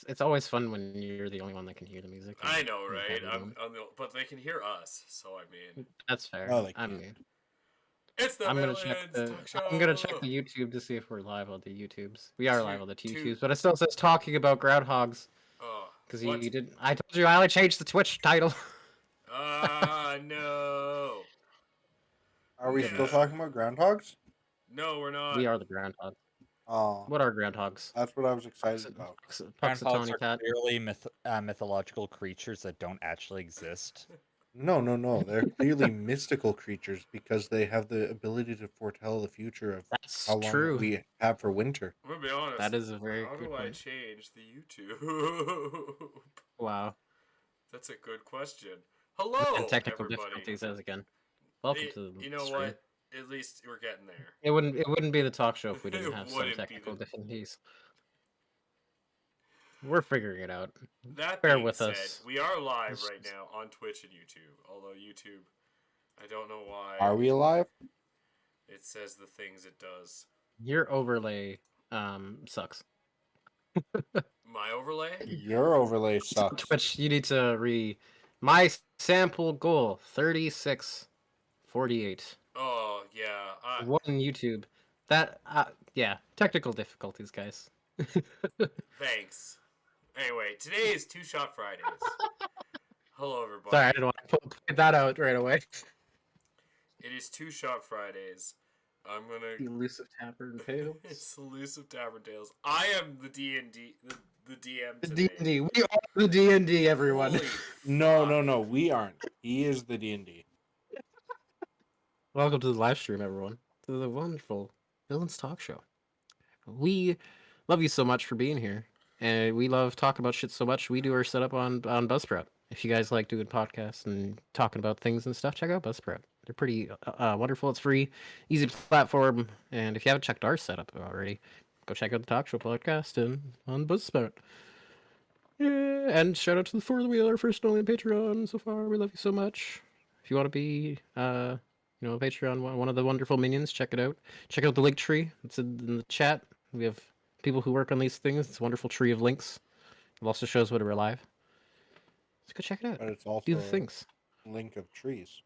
it's always fun when you're the only one that can hear the music. I know, and right? everyone. But they can hear us, so I mean, That's fair. No, they I can't. mean, it's the Villains Talk I'm gonna check Show. the YouTube to see if we're live on the YouTubes. We are live on the Two. YouTubes, but it still says talking about groundhogs Oh, because what? you didn't. I told you I only changed the Twitch title. No. Are we No. still talking about groundhogs? No, we're not. We are the groundhogs. Oh, What are groundhogs? that's what I was excited about. Groundhogs Puxatawny are cat. clearly mythological creatures that don't actually exist. No. They're clearly mystical creatures because they have the ability to foretell the future of That's how long true. we have for winter. I'm gonna be honest. That is a very How good do I point. change the YouTube? Wow. That's a good question. Hello, And technical everybody. difficulties as again. Welcome to the You know stream. what? At least we're getting there. It wouldn't be the talk show if we didn't It have some wouldn't be technical the- difficulties. We're figuring it out. That Bear being with said, us. we are live This right is- now on Twitch and YouTube. Although YouTube, I don't know why Are we alive? it says the things it does. Your overlay sucks. My overlay? Your overlay sucks. Twitch, you need to my sample goal 3648. Oh yeah. One YouTube. That yeah, technical difficulties, guys. Thanks. Anyway, today is Two Shot Fridays. Hello, everybody. Sorry, I didn't want to point that out right away. It is Two Shot Fridays. I'm gonna. Elusive Tavern Tales. It's Elusive Tavern Tales. I am the D&D, the DM The today. D&D. We are the D&D, everyone. Holy No, fuck. we aren't. He is the D&D. Welcome to the live stream, everyone. To the wonderful Villains Talk Show. We love you so much for being here. And we love talking about shit so much. We do our setup on Buzzsprout. If you guys like doing podcasts and talking about things and stuff, check out Buzzsprout. They're pretty wonderful. It's free, easy platform. And if you haven't checked our setup already, go check out the Talk Show podcast and on Buzzsprout. Yeah, and shout out to the four that we are first and only on Patreon so far. We love you so much. If you want to be, a Patreon, one of the wonderful minions, check it out. Check out the link tree. It's in the chat. We have people who work on these things. It's a wonderful tree of links. It also shows when we're live. Let's go check it out. But it's also Do the things. a link of trees.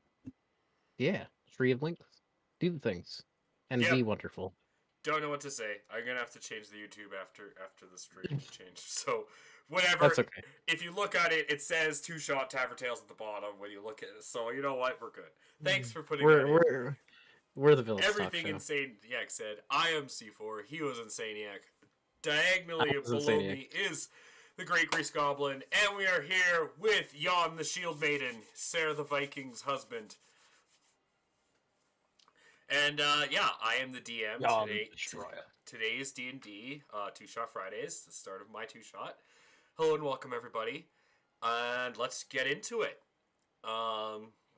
Yeah, tree of links. Do the things. And Yep. be wonderful. Don't know what to say. I'm gonna have to change the YouTube after the stream changed. So, whatever. That's okay. If you look at it, it says Two Shot Tavern Tales at the bottom when you look at it. So you know what? We're good. Thanks for putting that in. We're the Villains Everything Talk Show. Insane Yak said. I am C4. He was Insaniac. Diagonally I was below Insaniac. me is the Great Grease Goblin, and we are here with Jan the Shield Maiden, Sarah the Viking's husband. And I am the DM today. Today is D&D, Two Shot Fridays, the start of my Two Shot. Hello and welcome everybody, and let's get into it.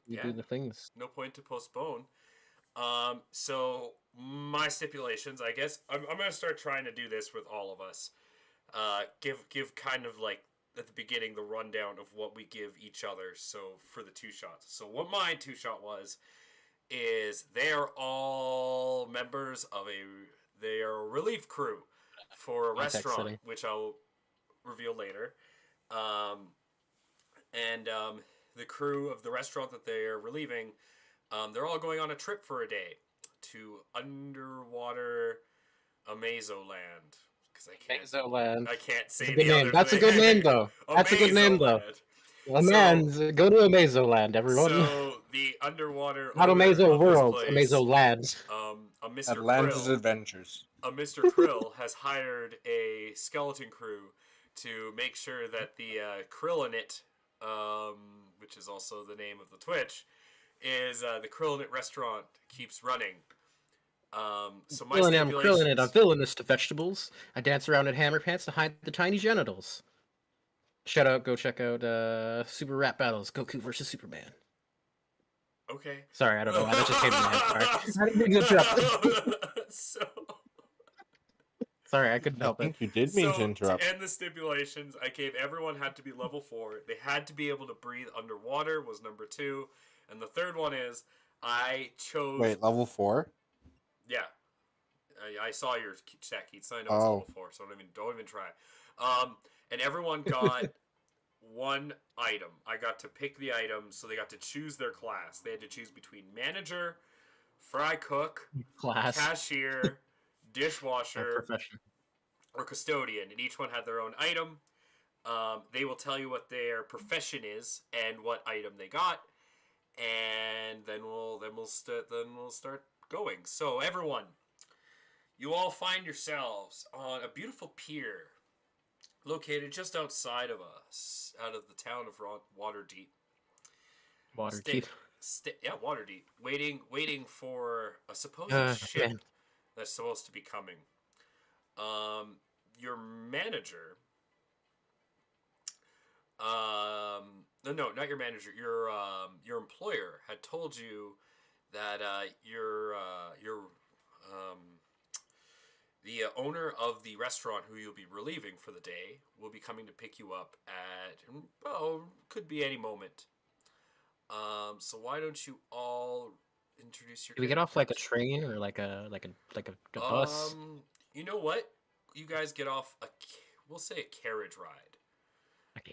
We do the things. No point to postpone. So my stipulations, I guess, I'm gonna start trying to do this with all of us. Give kind of like at the beginning the rundown of what we give each other. So for the two shots. So what my two shot is they're all members of they are a relief crew for a Context restaurant, setting. which I'll reveal later. The crew of the restaurant that they are relieving, they're all going on a trip for a day to underwater Amazoland. Because Amazoland. I can't say That's a the good name. other That's a thing. good name, though. That's a good name, though. Amazoland. Go to Amazoland, everyone. So the underwater Not owner Amazo of this World, place, Amazoland. a Mr. Atlantis Krill, Adventures. a Mr. Krill has hired a skeleton crew to make sure that the Krillinit, which is also the name of the Twitch, is the Krillinit restaurant keeps running. So my I'm grilling it. I'm stipulations. villainous to vegetables. I dance around in hammer pants to hide the tiny genitals. Go check out Super Rap Battles, Goku versus Superman. Okay. Sorry, I don't know why that just came to my head. Sorry. I didn't mean to interrupt. Sorry, I couldn't I help it. think you did mean to interrupt. To end the stipulations, I gave everyone had to be level 4. They had to be able to breathe underwater was number 2, and the third one is I chose. Wait, level 4? Yeah, I saw your chat, Keith. So I know it's Oh. level 4, so don't even try. and everyone got one item. I got to pick the item, so they got to choose their class. They had to choose between manager, fry cook, Class. cashier, A dishwasher, profession. or custodian, and each one had their own item. They will tell you what their profession is and what item they got, and then we'll start going. So everyone, you all find yourselves on a beautiful pier located just outside of us, out of the town of Waterdeep. Waterdeep. Yeah, Waterdeep. Waiting for a supposed ship Man. that's supposed to be coming. Your manager. No, not your manager. Your employer had told you that the owner of the restaurant who you'll be relieving for the day will be coming to pick you up at, could be any moment. So why don't you all introduce your Do we get off like a characters? train or like a bus? You know what? You guys get off we'll say a carriage ride. Like a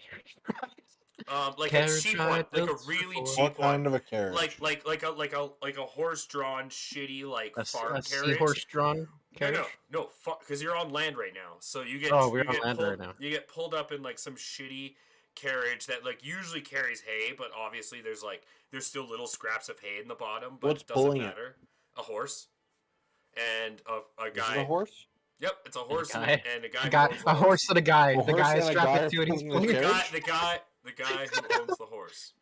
Carriage cheap ride one, like a built really for- cheap What kind one. of a carriage? Like a horse-drawn, shitty farm a carriage. seahorse-drawn carriage? No, because you're on land right now. So you get Oh, we're you on get land pulled right now. you get pulled up in like some shitty carriage that like usually carries hay, but obviously there's still little scraps of hay in the bottom, but What's it doesn't pulling it? matter. A horse and a Is guy. it a horse? Yep, it's a horse guy. and a guy A who guy, owns the a horse and a guy. A The horse guy is and a strapped guy into it. He's pulling the pulling the carriage? guy who owns the horse,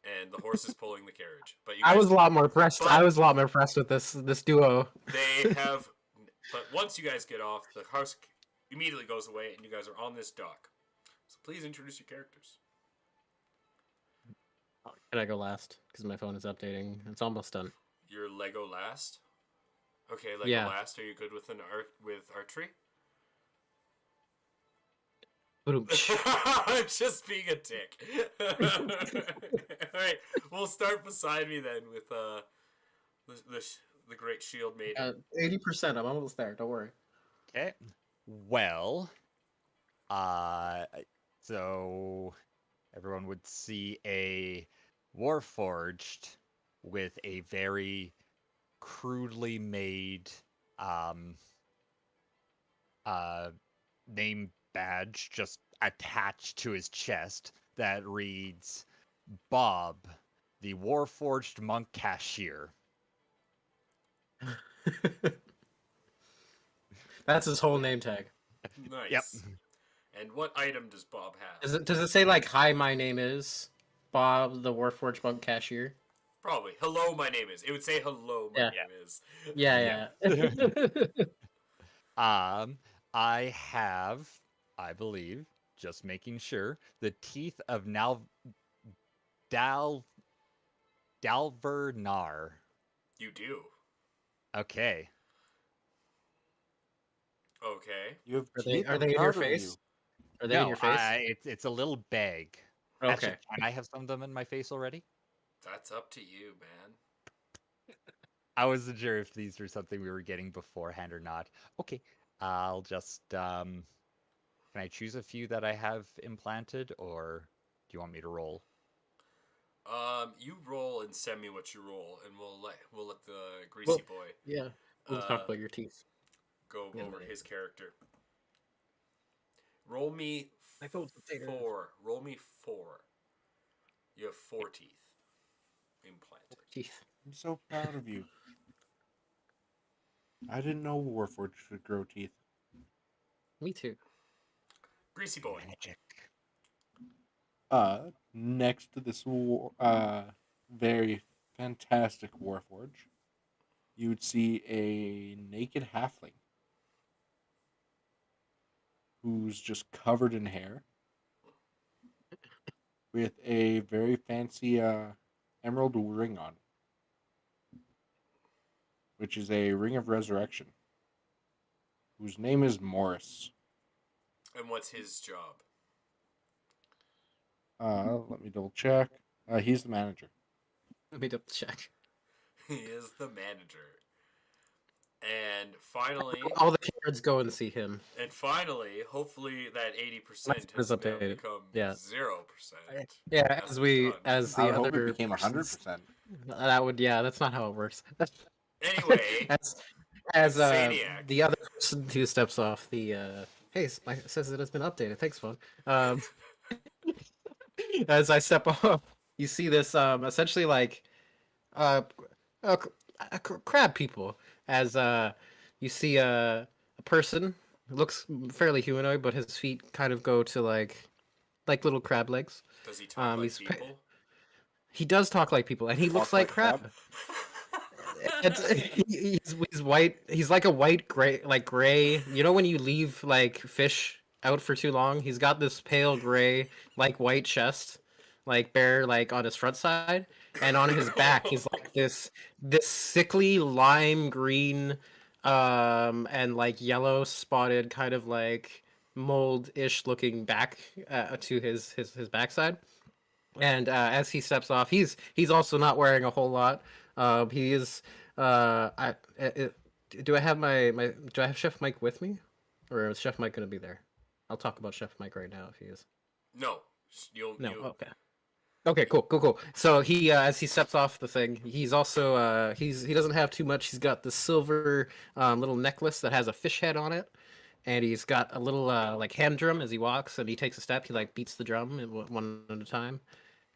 and the horse is pulling the carriage. But you I guys, was a lot more impressed. but- I was a lot more impressed with this duo. they have, but once you guys get off, the horse immediately goes away, and you guys are on this dock. So please introduce your characters. Can I go last? Because my phone is updating. It's almost done. Your Lego last. Okay, Lego Yeah. last. Are you good with archery? Boom. Just being a dick. All right, we'll start beside me then with the great shield maiden. 80%. I'm almost there. Don't worry. Okay. Well, so everyone would see a Warforged with a very crudely made name badge just attached to his chest that reads Bob, the Warforged monk cashier. That's his whole name tag. Nice. Yep. And what item does Bob have? Does it say like, "Hi, my name is Bob, the Warforged monk cashier"? Probably. Hello, my name is. It would say hello, my Yeah. name is. Yeah. I have, I believe, just making sure, the teeth of Dalvernar. You do. Okay. Okay. You have Are teeth? they I'm in your proud of face? you. Are they in your face? It's a little bag. Okay. Actually, can I have some of them in my face already? That's up to you, man. I wasn't sure if these were something we were getting beforehand or not. Okay, I'll just can I choose a few that I have implanted, or do you want me to roll? You roll and send me what you roll, and we'll let the greasy boy Yeah. We'll talk about your teeth. go Yeah, over man. his character. Roll me My phone's updated. 4. Roll me 4. You have 4 teeth implanted. Teeth. I'm so proud of you. I didn't know Warforged should grow teeth. Me too. Greasy boy. Magic. Next to this very fantastic Warforge, you would see a naked halfling who's just covered in hair with a very fancy emerald ring on, which is a ring of resurrection, whose name is Morris. And what's his job? Let me double check. He's the manager. Let me double check. He is the manager. And finally, All the cards go and see him. hopefully that 80% Is has now updated. become Yeah. 0%. Yeah, As we're done. as I the would hope it other became 100%. that would that's not how it works. Anyway, as Saniac. the other person who steps off the hey, it says it has been updated. Thanks, phone. As I step off, you see this essentially like uh, uh crab people as you see a person who looks fairly humanoid, but his feet kind of go to like little crab legs. Does he talk like He's people? he does talk like people, and he looks Talk like like crab? crab. He's white. He's like a white gray, like gray. You know when you leave like fish out for too long, he's got this pale gray, like white chest, like bare, like on his front side, and on his back is like this sickly lime green, and like yellow spotted kind of like mold-ish looking back to his backside. And as he steps off, he's also not wearing a whole lot. He is. Do I have my do I have Chef Mike with me, or is Chef Mike gonna be there? I'll talk about Chef Mike right now if he is. No. No. Okay. Okay. Cool. So he as he steps off the thing, he's also he doesn't have too much. He's got the silver little necklace that has a fish head on it. And he's got a little like hand drum as he walks, and he takes a step. He like beats the drum one at a time.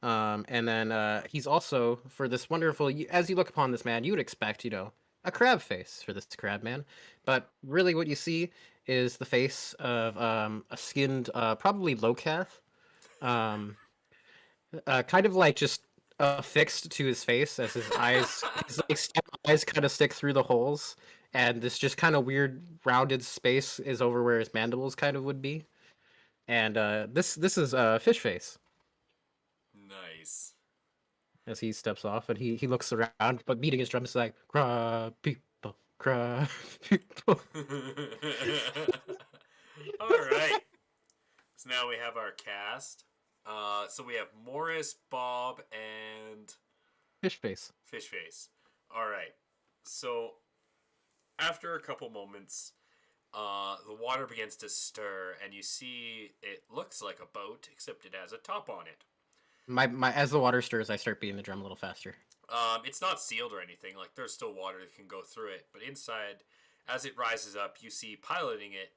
And then he's also for this wonderful. As you look upon this man, you would expect a crab face for this crab man, but really what you see is the face of a skinned, probably Locath, um, kind of like just affixed to his face as his eyes, his like eyes kind of stick through the holes, and this just kind of weird rounded space is over where his mandibles kind of would be, and this is fish face. Nice. As he steps off and he looks around, but beating his drum is like crab people, crab people. All right. So now we have our cast. So we have Morris, Bob, and Fish face. Fishface. All right. So after a couple moments, the water begins to stir, and you see it looks like a boat, except it has a top on it. My as the water stirs, I start beating the drum a little faster. It's not sealed or anything. Like, there's still water that can go through it. But inside, as it rises up, you see piloting it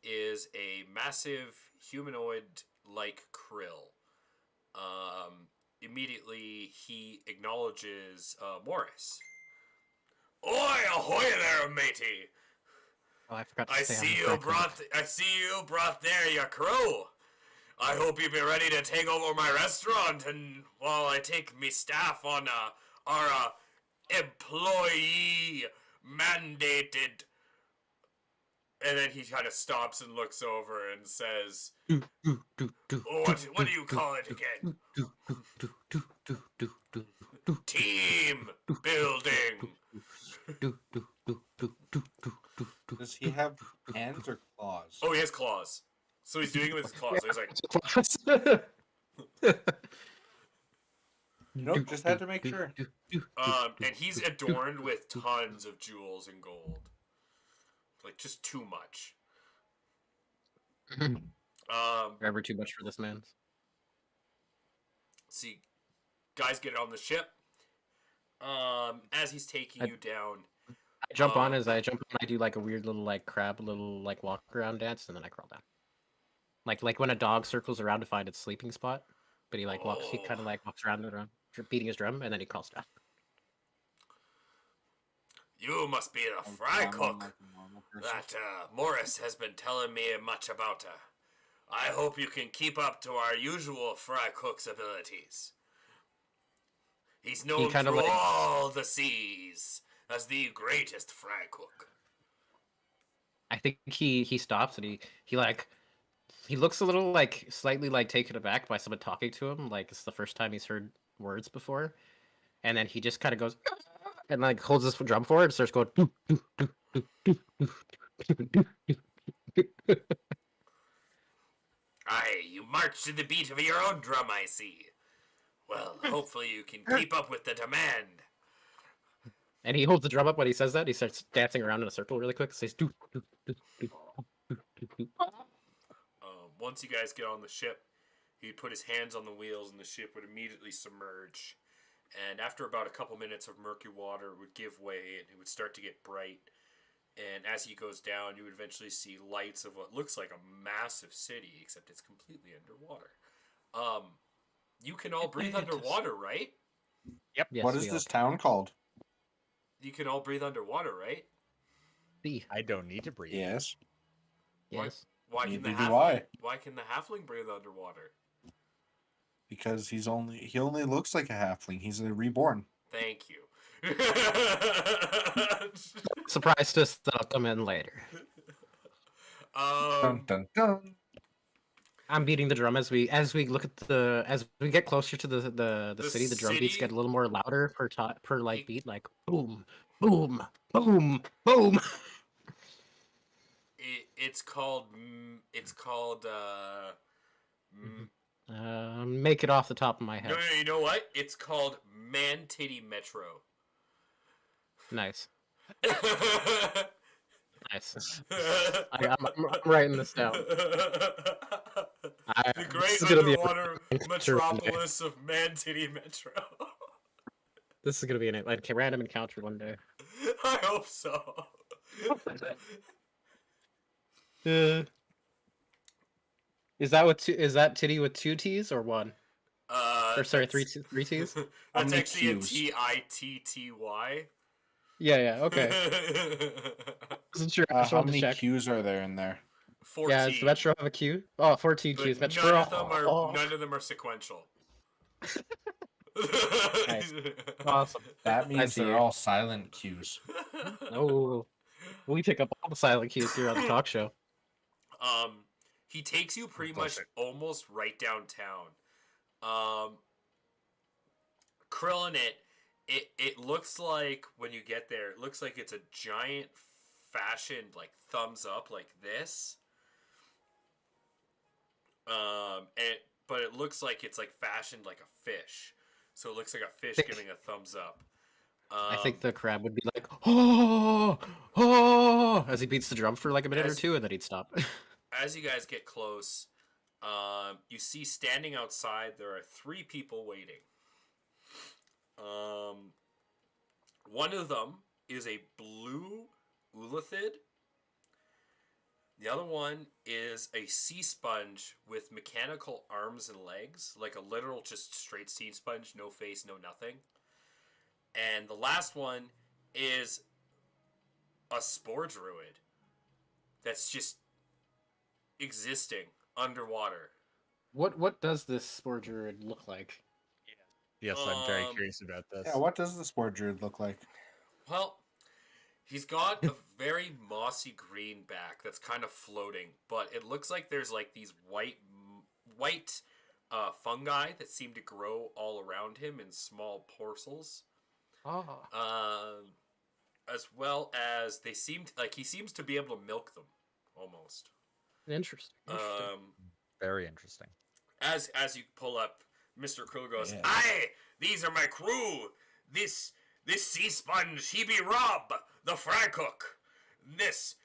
is a massive humanoid-like krill. Immediately, he acknowledges Morris. Oi, ahoy there, matey! Oh, I forgot to I say see I'm you correct. brought there your crew. I hope you be ready to take over my restaurant, and while I take me staff on our employee mandated. And then he kind of stops and looks over and says, "What do you call it again? Team building." Does he have hands or claws? Oh, he has claws. So he's doing it with his claws. So he's like, Nope, just had to make sure. and he's adorned with tons of jewels and gold. Like, just too much. Ever too much for this man. See, guys get on the ship. As he's taking you down. I jump on as I jump on. I do like a weird little like crab, little like walk around dance, and then I crawl down. Like when a dog circles around to find its sleeping spot, but he like walks. He kind of like walks around and around, beating his drum, and then he crawls down. You must be the fry cook that Morris has been telling me much about. I hope you can keep up to our usual fry cook's abilities. He's known kind of through like- all the seas as the greatest fry cook. I think he stops and he looks a little like slightly like taken aback by someone talking to him, like it's the first time he's heard words before, and then he just kind of goes and like holds his drum forward and starts going. Aye, you march to the beat of your own drum, I see. Well, hopefully you can keep up with the demand. And he holds the drum up when he says that. He starts dancing around in a circle really quick. Says, "Do, do, do, do, do, do, do." Once you guys get on the ship, he'd put his hands on the wheels and the ship would immediately submerge. And after about a couple minutes of murky water, it would give way and it would start to get bright. And as he goes down, you would eventually see lights of what looks like a massive city, except it's completely underwater. You can all breathe underwater, right? Yep. Yes, What we is all this town called? You can all breathe underwater, right? see. I don't need to breathe. Yes. Yes. Why can the Neither do halfling? I. Why can the halfling breathe underwater? Because he only looks like a halfling. He's a reborn. Thank you. Surprise twist that I'll come in later. Dun dun dun. I'm beating the drum as we look at as we get closer to the city. The drum beats city- get a little more louder per like It- beat, like boom, boom, boom, boom. It's called. Make it off the top of my head. No, you know what? It's called Man Titty Metro. Nice, nice. I'm writing this down. The This great is gonna be a underwater encounter one day. metropolis of Man Titty Metro. This is gonna be like a random encounter one day. I hope so. Is that titty with 2 T's or 1? Or sorry, That's- 3 T's? That's many actually Qs? a TITTY. Yeah, okay. Wasn't sure. I just How wanted to many check. Qs are there in there? 14. Yeah, does the Metro have a Q? Oh, 14 But Qs. none Metro. of them are Oh, none of them are sequential. Nice. Awesome. That means see they're you. all silent Qs. Oh, we pick up all the silent cues here on the talk show. He takes you pretty Bullshit. much almost right downtown. Krillin, it looks like when you get there, it looks like it's a giant fashioned like thumbs up like this. But it looks like it's like fashioned like a fish. So it looks like a fish giving a thumbs up. I think the crab would be like, oh, oh, as he beats the drum for like a minute or As- two, and then he'd stop. As you guys get close, you see standing outside there are 3 people waiting. One of them is a blue Ulithid. The other one is a sea sponge with mechanical arms and legs, like a literal just straight sea sponge, no face, no nothing. And the last one is a spore druid that's just existing underwater. What does this spore druid look like? Yes, I'm very Um, curious about this. Yeah, what does the spore druid look like? Well, he's got a very mossy green back that's kind of floating, but it looks like there's like these white fungi that seem to grow all around him in small parcels. Oh, As well as they seem like he seems to be able to milk them almost. interesting. Very interesting. As you pull up, Mr. Krill goes, Yeah. "Aye, these are my crew. This sea sponge, he be Rob, the fry cook. This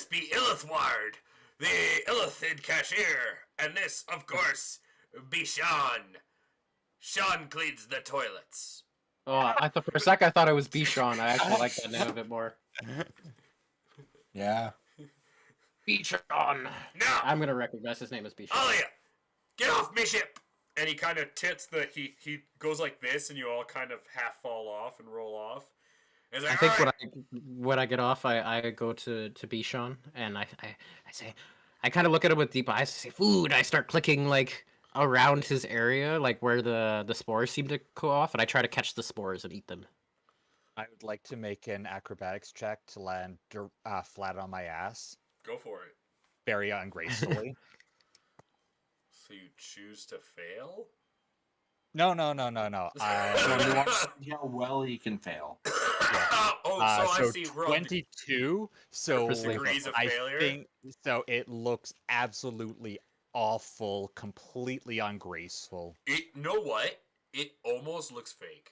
be Illithward, the Illithid cashier. And this, of course, be Sean. Sean cleans the toilets." Oh, I thought for a sec I thought it was Bichon. I actually like that name a bit more. Yeah. Bichon. Now, I'm gonna recognize his name as Bichon. all of you, get off me ship. And he kind of tits he goes like this, and you all kind of half fall off and roll off. And he's I like, think "All right." when I get off, I go to Bichon and I say, I kind of look at him with deep eyes. I say, food. I start clicking like around his area, like where the spores seem to go off, and I try to catch the spores and eat them. I would like to make an acrobatics check to land flat on my ass, Go for it. very ungracefully. So you choose to fail? No. So he wants to see how well he can fail. Oh, so I see. We're on 22. So Purposely degrees of I failure. think so. It looks absolutely awful, completely ungraceful. You know what? It almost looks fake.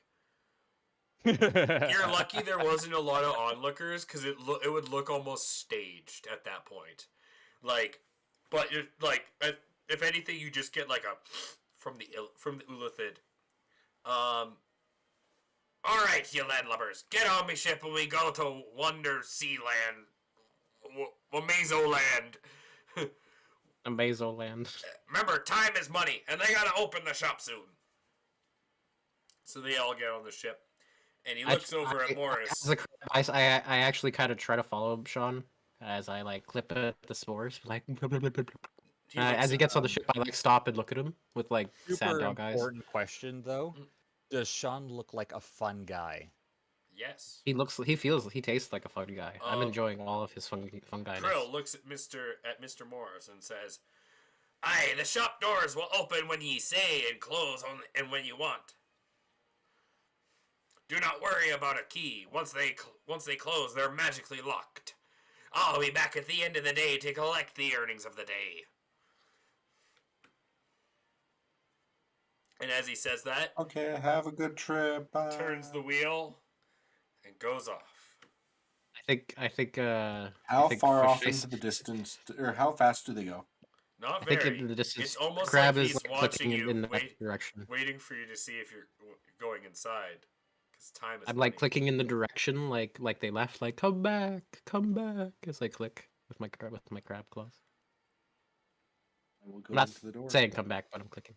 You're lucky there wasn't a lot of onlookers because it would look almost staged at that point. Like, but you're like, if anything, you just get like a from the Ulithid. All right, you landlubbers, get on me ship and we go to Wonder Sea Land, Wamazo Land. Amazoland. Remember, time is money, and they gotta open the shop soon. So they all get on the ship, and he looks over at Morris. I actually kind of try to follow Sean as I like clip at the spores, like as he gets on the ship. I like stop and look at him with like sad Super dog eyes. important question though. Does Sean look like a fun guy? Yes. He tastes like a fun guy. I'm enjoying all of his fun guyness. Krill looks at Mr. Morris and says, "Aye, the shop doors will open when ye say and close and when you want. Do not worry about a key. Once they close, they're magically locked. I'll be back at the end of the day to collect the earnings of the day." And as he says that, Okay, have a good trip. turns the wheel and goes off. I think. How I think far off Fish- into the distance, or how fast do they go? Not I think very. in the distance, It's almost Crab like is he's like watching clicking you, in that direction. waiting for you to see if you're going inside. Because time is I'm money. like clicking in the direction like they left, like come back as I click with my crab claws. I will go I'm not into the door. saying come back, but I'm clicking.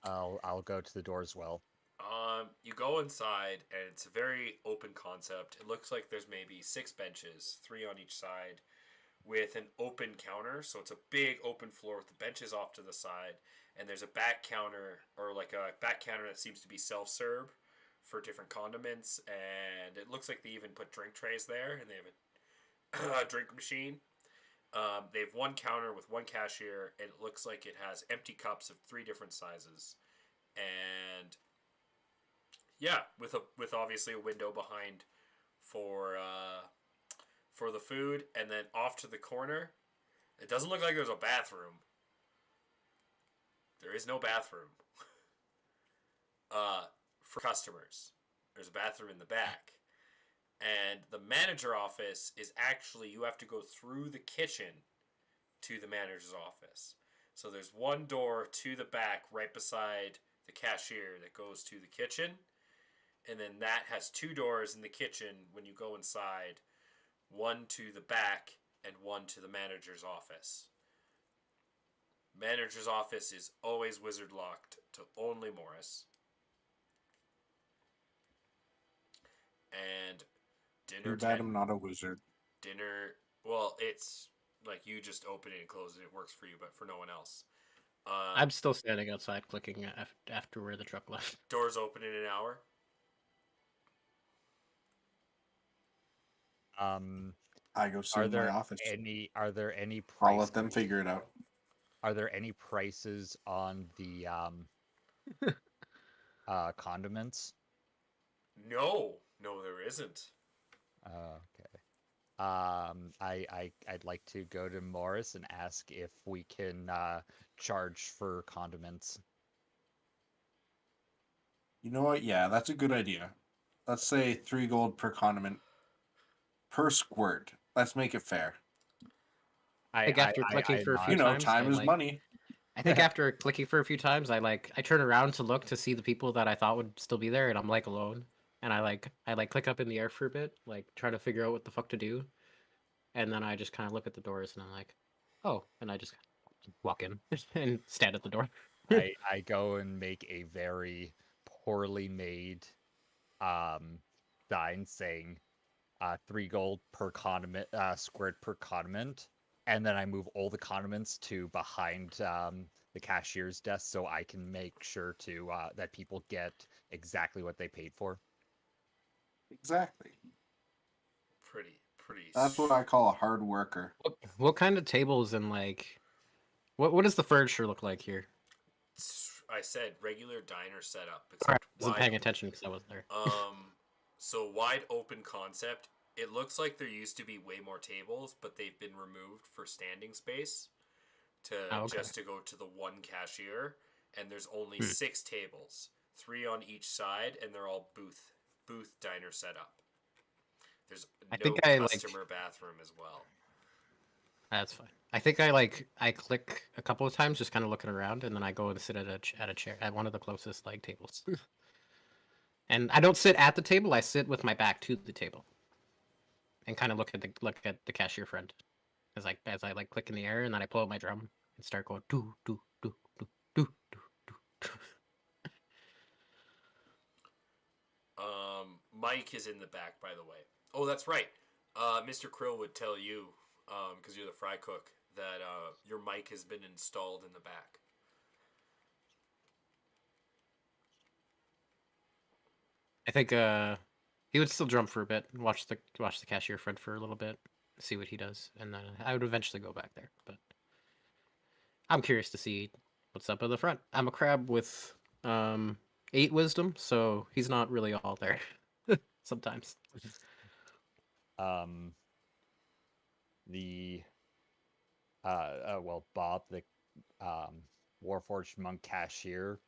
I'll go to the door as well. You go inside, and it's a very open concept. It looks like there's maybe 6 benches, 3 on each side, with an open counter. So it's a big open floor with the benches off to the side, and there's a back counter, or like a back counter that seems to be self-serve for different condiments, and it looks like they even put drink trays there, and they have a drink machine. They have one counter with one cashier, and it looks like it has empty cups of 3 different sizes, and yeah, with obviously a window behind for the food, and then off to the corner, it doesn't look like there's a bathroom. There is no bathroom. For customers, there's a bathroom in the back, and the manager office is actually, you have to go through the kitchen to the manager's office. So there's one door to the back right beside the cashier that goes to the kitchen. And then that has 2 doors in the kitchen when you go inside. One to the back and one to the manager's office. Manager's office is always wizard locked to only Morris. And dinner. Too bad I'm not a wizard. Dinner. Well, it's like you just open it and close it. It works for you, but for no one else. I'm still standing outside clicking after where the truck left. Doors open in an hour. I go see Are my there office. Are there any I'll let them figure it out. Are there any prices on the condiments? No, there isn't. Okay. I'd like to go to Morris and ask if we can charge for condiments. You know what? Yeah, that's a good idea. Let's say 3 gold per condiment per squirt. Let's make it fair. I think after clicking for a few You know, times, time I, is like, money. I think after clicking for a few times, I turn around to look to see the people that I thought would still be there, and I'm like alone. And I click up in the air for a bit, like trying to figure out what the fuck to do. And then I just kind of look at the doors, and I'm like, oh, and I just walk in and stand at the door. I go and make a very poorly made sign saying 3 gold per condiment, squared per condiment, and then I move all the condiments to behind the cashier's desk so I can make sure to that people get exactly what they paid for. Exactly. Pretty. That's what I call a hard worker. What kind of tables and like, what does the furniture look like here? I said regular diner setup. Sorry, I wasn't paying attention because I wasn't there. So wide open concept. It looks like there used to be way more tables, but they've been removed for standing space just to go to the one cashier. And there's only 6 tables, 3 on each side, and they're all booth booth diner setup. There's I no think I, like- customer bathroom as well. That's fine. I think I click a couple of times, just kind of looking around, and then I go and sit at a chair at one of the closest like tables. And I don't sit at the table. I sit with my back to the table, and kind of look at the cashier friend, as I like click in the air, and then I pull out my drum and start going do do do do do do do. Mike is in the back, by the way. Oh, that's right. Mr. Krill would tell you, because you're the fry cook, that your mic has been installed in the back. I think he would still drum for a bit, and watch the cashier friend for a little bit, see what he does, and then I would eventually go back there. But I'm curious to see what's up at the front. I'm a crab with 8 wisdom, so he's not really all there. Sometimes. The well, Bob, the Warforged monk cashier,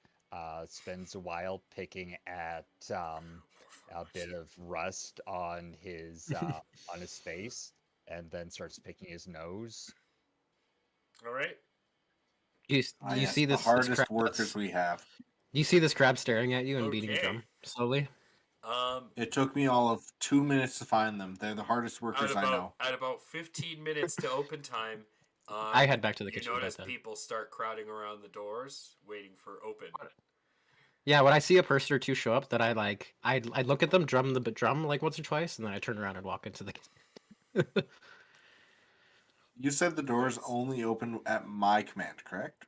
spends a while picking at a bit of rust on his face, and then starts picking his nose. All right. You Yes, see the this hardest crab workers we have. you see this crab staring at you and beating the Okay. drum slowly? It took me all of 2 minutes to find them. They're the hardest workers I know. At about 15 minutes to open time, I head back to the you kitchen. notice Then. people start crowding around the doors, waiting for open. Yeah, when I see a person or two show up, that I look at them, drum the drum like once or twice, and then I turn around and walk into the kitchen. You said the doors Nice. only open at my command, correct?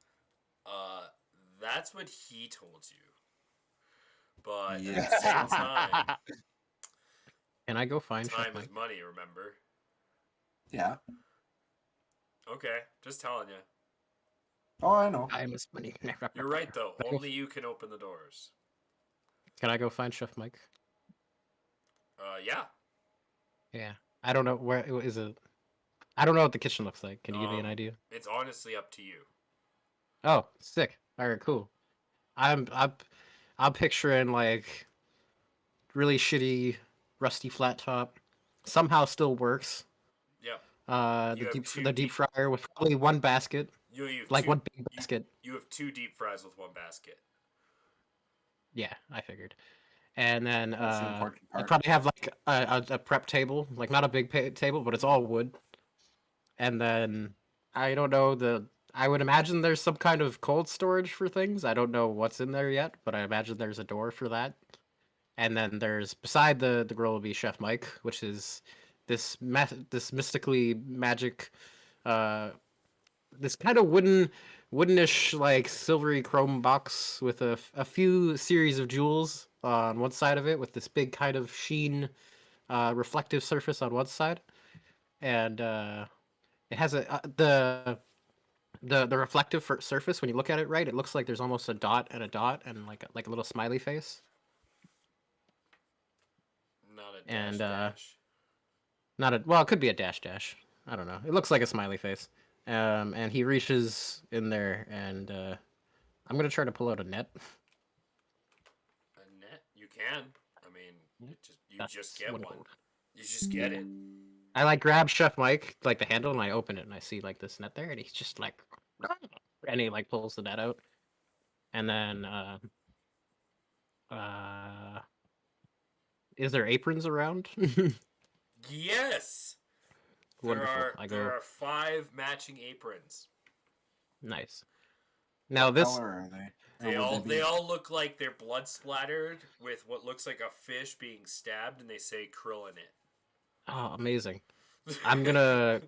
That's what he told you. But Yeah. at the same time, Can I go find Chef time is Mike? money, remember? Yeah. Okay, just telling you. Oh, I know. Time is money. You're right, though. Can I go- Only you can open the doors. Can I go find Chef Mike? Yeah. Yeah. I don't know where is it. I don't know what the kitchen looks like. Can you give me an idea? It's honestly up to you. Oh, sick. All right, cool. I'm picturing like really shitty, rusty flat top. Somehow still works. Yep. The You have deep two the deep deep- fryer with probably one basket, You have like two, one big basket. You have 2 deep fries with 1 basket. Yeah, I figured. And then That's the important I part. probably have like a prep table, like not a big table, but it's all wood. And then I don't know. I would imagine there's some kind of cold storage for things. I don't know what's in there yet, but I imagine there's a door for that. And then there's beside the grill will be Chef Mike, which is this mystically magic, this kind of woodenish like silvery chrome box with a few series of jewels on one side of it, with this big kind of sheen, reflective surface on one side, and it has the reflective surface. When you look at it right, it looks like there's almost a dot and like a little smiley face. Not a dash And, dash. Not a well, it could be a dash dash. I don't know. It looks like a smiley face. And he reaches in there, and I'm gonna try to pull out a net. A net? You can. I mean, you That's just get one. wonderful. You just get it. I like grab Chef Mike, like the handle, and I open it, and I see like this net there, and he's just like, and he like pulls the net out, and then is there aprons around? Yes. Wonderful. There are 5 matching aprons. Nice. Now What this color are they? They Or would all be- they all look like they're blood splattered with what looks like a fish being stabbed, and they say krill in it. oh, amazing. I'm gonna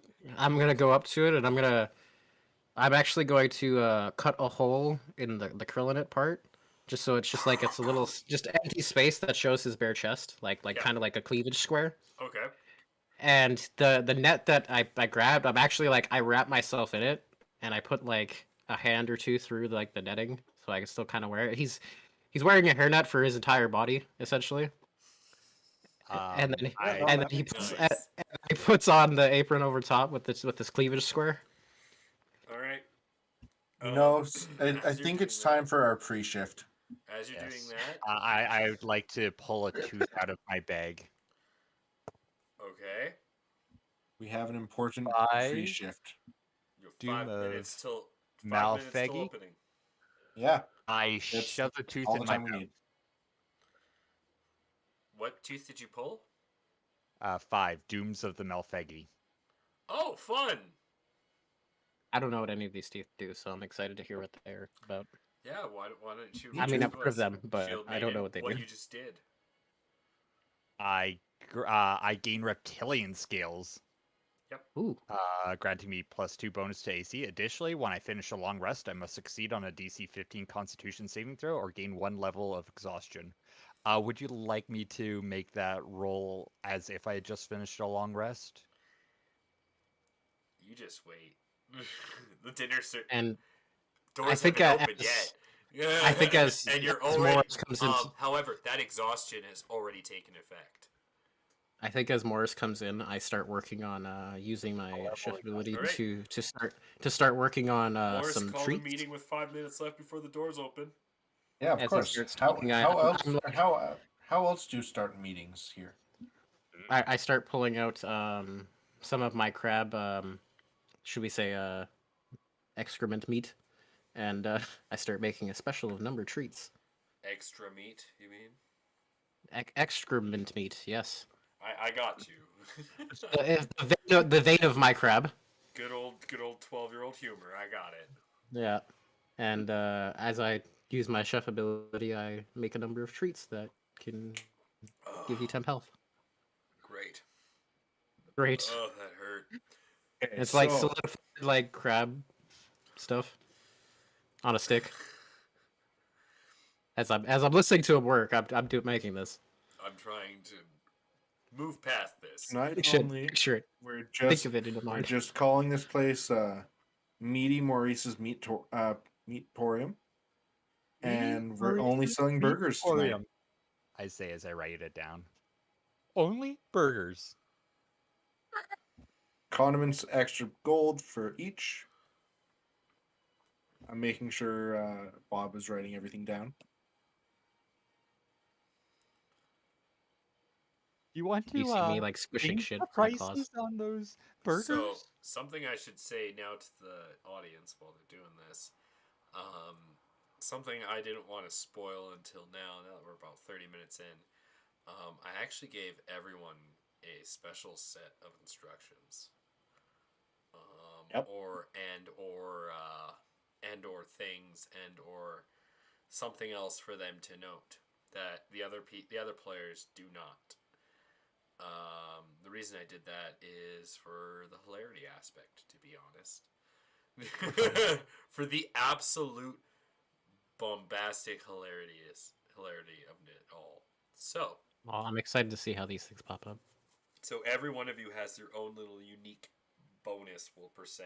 go up to it, and I'm actually going to cut a hole in the krill in it part, just so it's just like it's a little just empty space that shows his bare chest, like Yeah. kind of like a cleavage square. Okay. And the net that I grabbed, I'm actually like I wrap myself in it, and I put like a hand or two through like the netting, so I can still kind of wear it. He's wearing a hairnet for his entire body essentially, and then and then Nice. he puts on the apron over top with this cleavage square. All right. You know, I as you're think it's doing time for our pre-shift. that- as you're doing Yes. that, I would like to pull a tooth out of my bag. okay, We have an important free 5 shift. you have Doom 5 minutes of till 5 minutes till Malfeggy. opening. Yeah, I that's shove the tooth all in the my time we mouth. need. What tooth did you pull? 5 Dooms of the Malfeggy. Oh, fun! I don't know what any of these teeth do, so I'm excited to hear what they're about. Yeah, why don't you Me I mean, read too. I've to heard of us, them, but Shield I don't know Maiden, what they what do. you just did? I gain reptilian skills, Ooh, granting me +2 bonus to AC. Additionally, when I finish a long rest, I must succeed on a DC 15 Constitution saving throw or gain 1 level of exhaustion. Would you like me to make that roll as if I had just finished a long rest? You just wait. The dinner and I doors think haven't opened as yet. I think as And you're as already. Morris comes in, However, that exhaustion has already taken effect. I think as Morris comes in, I start working on using my chef ability Alright. to start working on Morris, some call treats. the meeting with 5 minutes left before the doors open. Yeah, of As he course. starts How talking, how else I'm like, how else do you start meetings here? I start pulling out some of my crab, should we say, excrement meat, and I start making a special of number treats. Extra meat, you mean? Excrement meat, yes. I got you. The vein of my crab. good old 12-year-old humor. I got it. Yeah, and as I use my chef ability, I make a number of treats that can give you Ugh, 10 health. great. Great. Oh, that hurt. Okay, It's like so solidified like crab stuff on a stick. As I'm listening to him work, I'm making this. I'm trying to move past this. tonight You should only picture it. we're Think just of it in your we're mind. just calling this place Meaty Maurice's Meatporium, and we're only selling burgers tonight. I say as I write it down. Only burgers. Condiments extra gold for each. I'm making sure Bob is writing everything down. You want You to see me like squishing change shit the with my claws. prices on those burgers? So, something I should say now to the audience while they're doing this. Something I didn't want to spoil until now that we're about 30 minutes in. I actually gave everyone a special set of instructions. Yep. Or things or something else for them to note that the other players do not. The reason I did that is for the hilarity aspect, to be honest. For the absolute bombastic hilarity of it all. So, Well, I'm excited to see how these things pop up. so every one of you has their own little unique bonus, per se.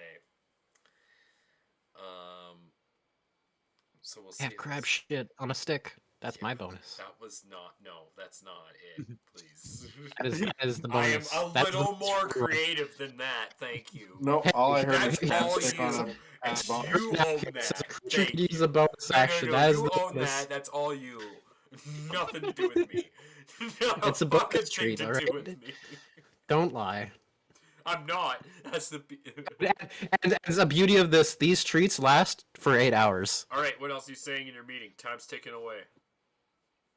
So we'll see. I have how crab this- shit on a stick. That's Yeah, my bonus. That was not. No, that's not it. Please. That is the I am bonus. a That's the little bonus more for everyone. creative than that. Thank you. No, all I heard was That's crab all stick on you. a It's bonus. you Now, own since that. a creature Thank can use you. a bonus action. No, That is you the own bonus. that. That's all you. Nothing to do with me. Not It's a fucking bonus thing treat, to alright? do with me. Don't lie. I'm not. That's the. And as a beauty of this, these treats last for 8 hours. All right. What else are you saying in your meeting? Time's ticking away.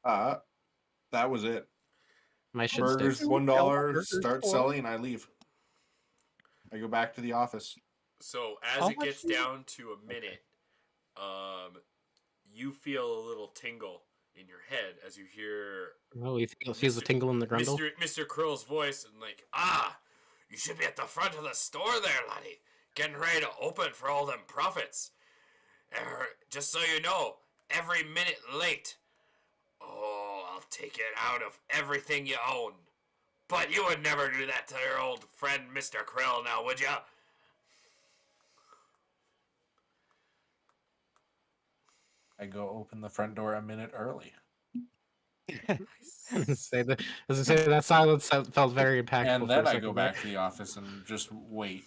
That was it. My shit Burgers sticks. $1. Burgers Start for- selling, and I leave. I go back to the office. So as How it much gets do you- down to a minute, you feel a little tingle in your head as you hear Oh, you feels the tingle in the grundle? Mr. Krill's voice and like, you should be at the front of the store there, laddie, getting ready to open for all them profits. Just so you know, every minute late, I'll take it out of everything you own. But you would never do that to your old friend Mr. Krill now, would ya? I go open the front door a minute early. Say that, as I say, that silence felt very impactful. And for then a I second go there. back to the office and just wait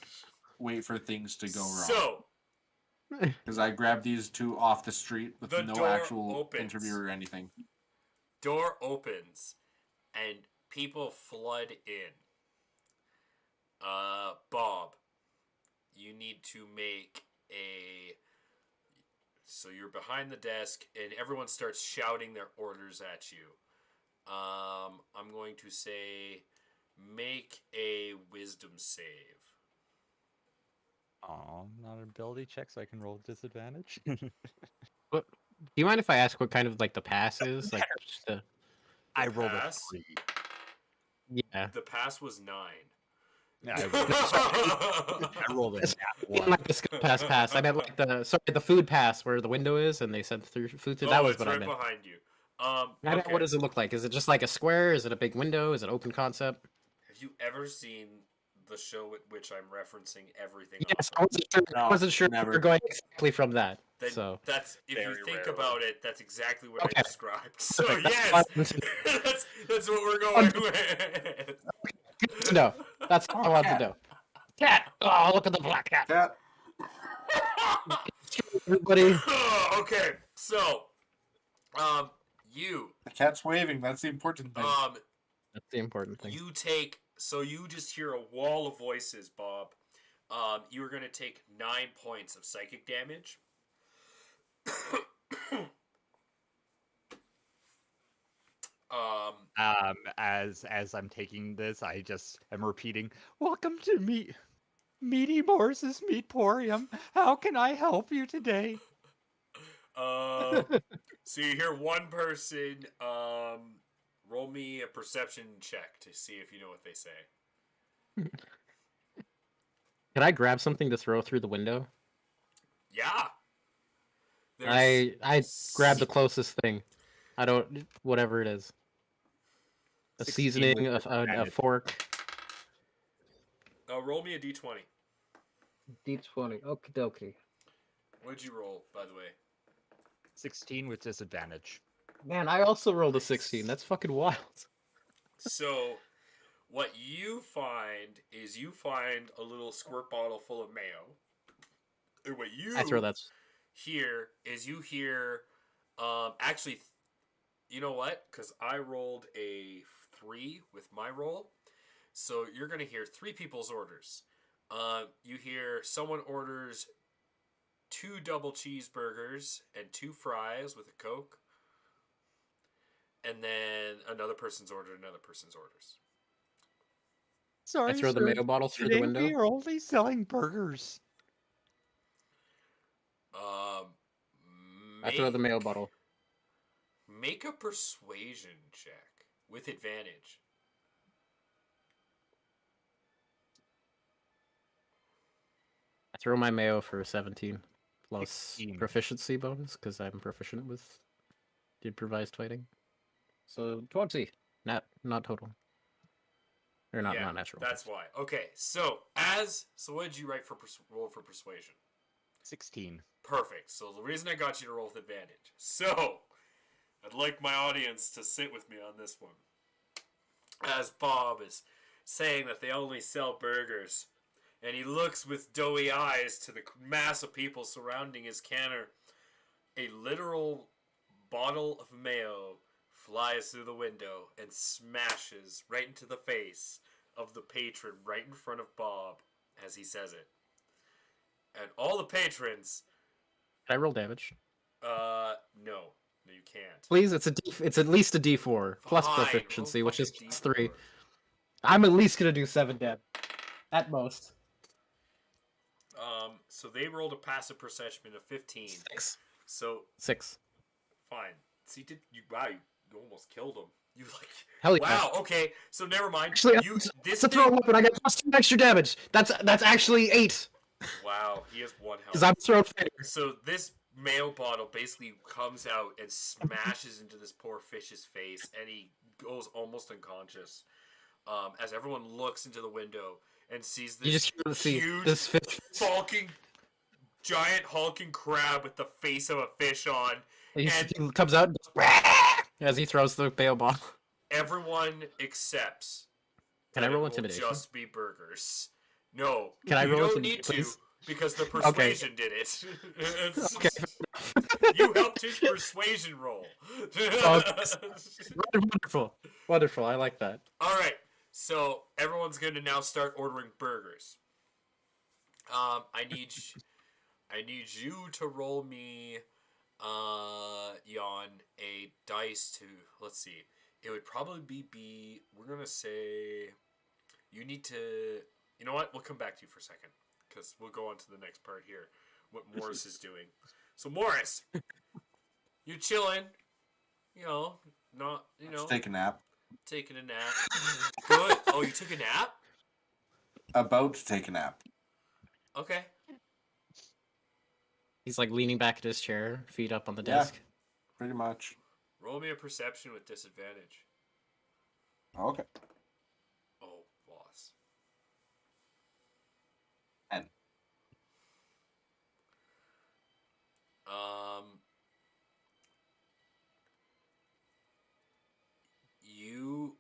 for things to go wrong. So, Because I grabbed these two off the street with The no door actual opens. interview or anything. Door opens, and people flood in. Bob, you need to make a. So you're behind the desk, and everyone starts shouting their orders at you. I'm going to say, make a wisdom save. Oh, not an ability check, so I can roll disadvantage. What, do you mind if I ask what kind of like the pass is? Like, just the, I rolled a pass? 3. yeah. The pass was 9. Yeah, I rolled a nat I 1. like the skill pass. I meant like the food pass where the window is and they send through food through. That was it's what right I meant. behind you. I mean, Okay. what does it look like? Is it just like a square? Is it a big window? Is it open concept? Have you ever seen the show at which I'm referencing everything? Yes, off of? I wasn't sure if never. we're going exactly from that. Then So that's if Very you think rarely. about it, that's exactly what I Okay. described. So Perfect. That's yes, what I wanted that's what we're going with. good to know. That's all I wanted to know. Cat. Oh, look at the black cat. Cat. Everybody. Okay, so you The cat's waving. That's the important thing. That's the important thing. you take so you just hear a wall of voices, Bob. You are gonna take 9 points of psychic damage. As I'm taking this, I just am repeating, "Welcome to Meaty Morse's Meatporium. How can I help you today?" So you hear one person roll me a perception check to see if you know what they say. Can I grab something to throw through the window? Yeah. I grab the s- closest thing. I don't whatever it is. A 16 seasoning, with a disadvantage. fork. roll me a d20. D20. Okie dokie. What'd you roll, by the way? 16 with disadvantage. Man, I also rolled a 16. That's fucking wild. So, what you find is you find a little squirt bottle full of mayo. And what you I throw that. hear is you hear, actually, you know what? Because I rolled a 3 with my roll. So you're going to hear 3 people's orders. You hear someone orders 2 double cheeseburgers and 2 fries with a Coke. And then another person's ordered another person's orders. Sorry, I throw the sir, mayo bottle through the today window. we are only selling burgers. I throw the mayo bottle. Make a persuasion check with advantage. I throw my mayo for a 17 plus 16. proficiency bonus because I'm proficient with improvised fighting. So 20, not total, or not natural. That's why. Okay, so what did you write for roll for persuasion? 16. Perfect. So the reason I got you to roll with advantage. So I'd like my audience to sit with me on this one. As Bob is saying that they only sell burgers, and he looks with doughy eyes to the mass of people surrounding his canner, a literal bottle of mayo flies through the window and smashes right into the face of the patron right in front of Bob as he says it. And all the patrons... Can I roll damage? No, you can't. Please, it's at least a D4 plus Fine, proficiency, roll which is fucking plus 3. D4. I'm at least gonna do 7 damage, at most. So they rolled a passive perception of 15. 6. So 6. fine. See, you almost killed him. You like Hell yeah. wow. Okay, so never mind. Actually, This it's a throw thing. weapon. I got plus 2 extra damage. That's actually 8 Wow, he has 1 health. because I'm thrown fighter. So this mayo bottle basically comes out and smashes into this poor fish's face, and he goes almost unconscious. As everyone looks into the window and sees You this just see huge, this fish. giant hulking crab with the face of a fish on. He And comes out and goes, as he throws the bail bottle. everyone accepts. Can I that roll it will intimidation? Just be burgers. No. Can I you roll don't intimidation, need to. please? because the persuasion did it. Okay. You helped his persuasion roll. Wonderful. Wonderful. I like that. All right, so everyone's going to now start ordering burgers. I need you to roll me, Jan, a dice to, let's see. It would probably be we're gonna say, you need to. You know what? We'll come back to you for a second because we'll go on to the next part here. What Morris is doing. So Morris, you're chilling. Let's take a nap. Taking a nap. Good. Oh, you took a nap? About to take a nap. Okay. He's like leaning back at his chair, feet up on the Yeah. desk. Pretty much. Roll me a perception with disadvantage. Okay. Oh, loss. 10. You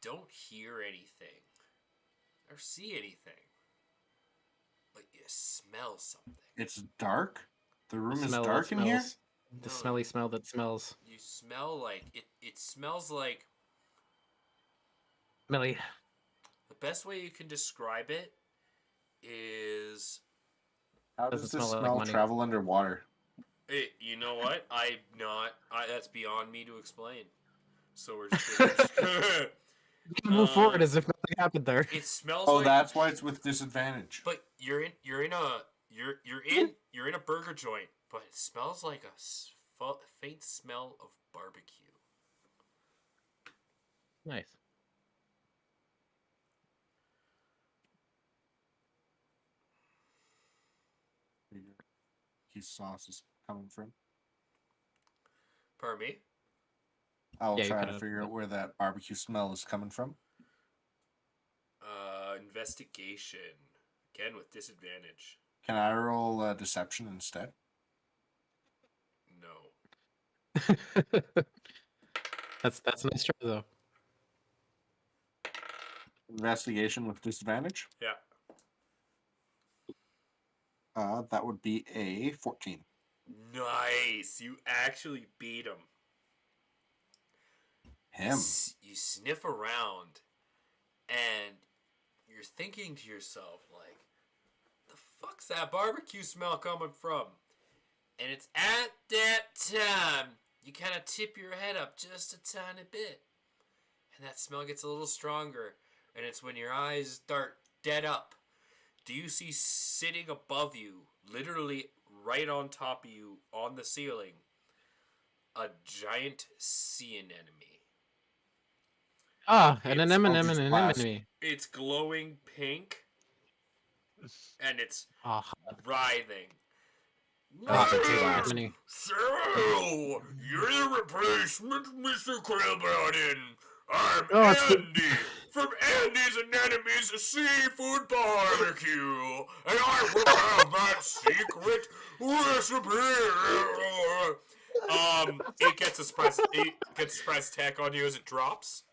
don't hear anything or see anything, but you smell something. It's dark? The room is Smell dark that in here? smells. The smelly smell that smells. You smell like it smells like, Smelly. the best way you can describe it is, How Doesn't does this smell like smell money. travel underwater? you know what? That's beyond me to explain. So we're just gonna, You can move forward as if nothing happened there. it smells Oh, like, that's why it's with disadvantage. but you're in a burger joint, but it smells like a faint smell of barbecue. Nice. His sauce is coming from. Pardon me? I'll Yeah, you try to kinda- figure out where that barbecue smell is coming from. Investigation. Again with disadvantage. Can I roll deception instead? No. That's a nice try though. Investigation with disadvantage? Yeah. That would be a 14. Nice. You actually beat him. Him. You sniff around, and you're thinking to yourself, like, the fuck's that barbecue smell coming from? And it's at that time you kind of tip your head up just a tiny bit, and that smell gets a little stronger, and it's when your eyes start dead up. Do you see sitting above you, literally right on top of you on the ceiling, a giant sea anemone? Ah, an It's anemone, Eldritch an Blast. anemone. It's glowing pink, and it's Ah, writhing. Eldritch "Well, Blast. anemone. So, you're the replacement, Mr. Krillbroden. I'm Oh, it's the- Andy from Andy's Anemone's Seafood Barbecue, and I will have that secret recipe. It gets a surprise attack on you as it drops.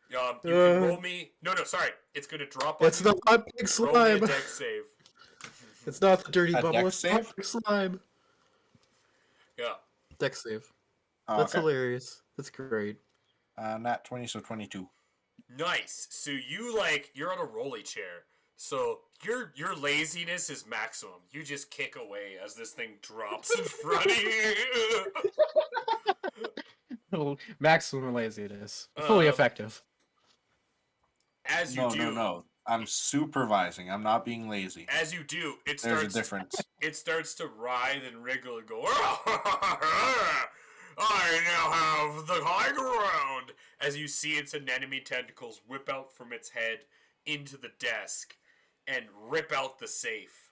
You can roll me. No, sorry. It's gonna drop on It's you. not big Roll me a slime. dex save. It's not the dirty A bubble. dex It's save? not big slime. Yeah. Deck save. That's Okay. hilarious. That's great. Nat 20, so 22. Nice. So you're on a rolly chair. So your laziness is maximum. You just kick away as this thing drops in front of you. Maximum laziness. Fully effective. As you No, do, no. I'm supervising. I'm not being lazy. As you do, it There's starts. a difference. It starts to writhe and wriggle and go. I now have the high ground. As you see its anemone tentacles whip out from its head into the desk and rip out the safe.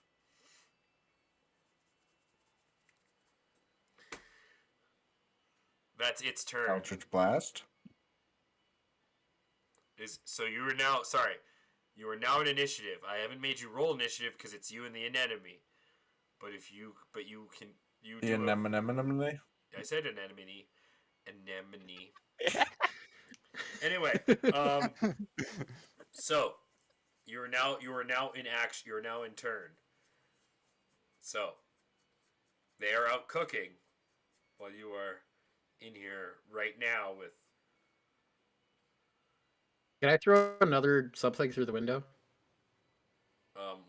That's its turn. Eldritch Blast. So you are now you are now in initiative. I haven't made you roll initiative because it's you and the anemone. But you can The do a- anemone. I said anemone. Anemone. Anyway, so You are now in action. You are now in turn. So they are out cooking while you are in here right now with. Can I throw another something through the window?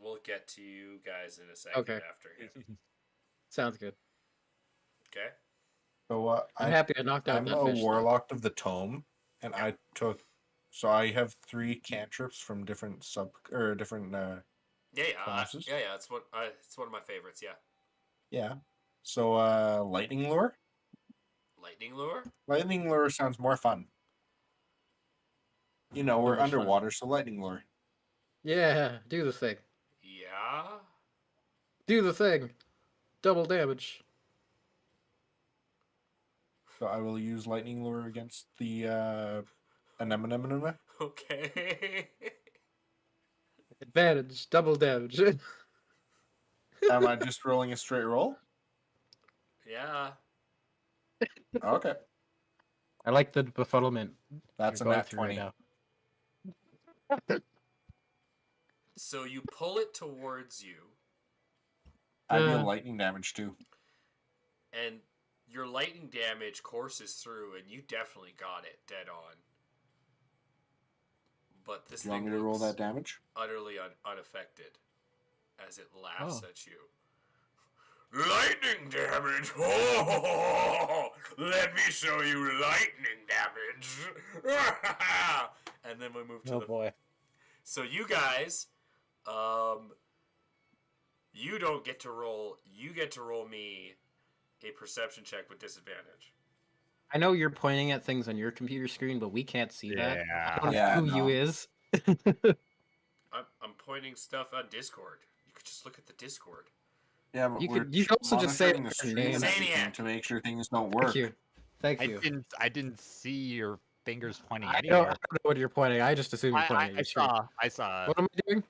We'll get to you guys in a second Okay. after him. Sounds good. Okay. So I'm happy I knocked out I'm that a fish. warlock of the tome, and I took. So I have 3 cantrips from different different classes. Yeah. It's one of my favorites. Yeah. Yeah. So lightning lure. Lightning lure. Lightning lure sounds more fun. You know, So we're much fun. underwater, so lightning lure. Yeah, do the thing. Yeah. Do the thing. Double damage. So I will use lightning lure against the anemone. Okay. Advantage. Double damage. Am I just rolling a straight roll? Yeah. Okay. I like the befuddlement That's a you're going nat through right 20. now. So you pull it towards you, I deal lightning damage too. and your lightning damage courses through, and you definitely got it dead on. But this Do you want thing me to roll looks that damage? utterly unaffected as it laughs Oh. at you. Lightning damage! Oh, let me show you lightning damage! And then we move to the. boy. So you guys, you don't get to roll. You get to roll me a perception check with disadvantage. I know you're pointing at things on your computer screen, but we can't see that. I don't Yeah, know who no. you is. I'm pointing stuff on Discord. You could just look at the Discord. Yeah, but You we're could also just say monitoring the your stream name. and everything Zaniac. to make sure things don't work. Thank you. Thank I you. didn't see your fingers pointing I anywhere. don't know what you're pointing. I just assume you're pointing at I your screen. saw. What am I doing?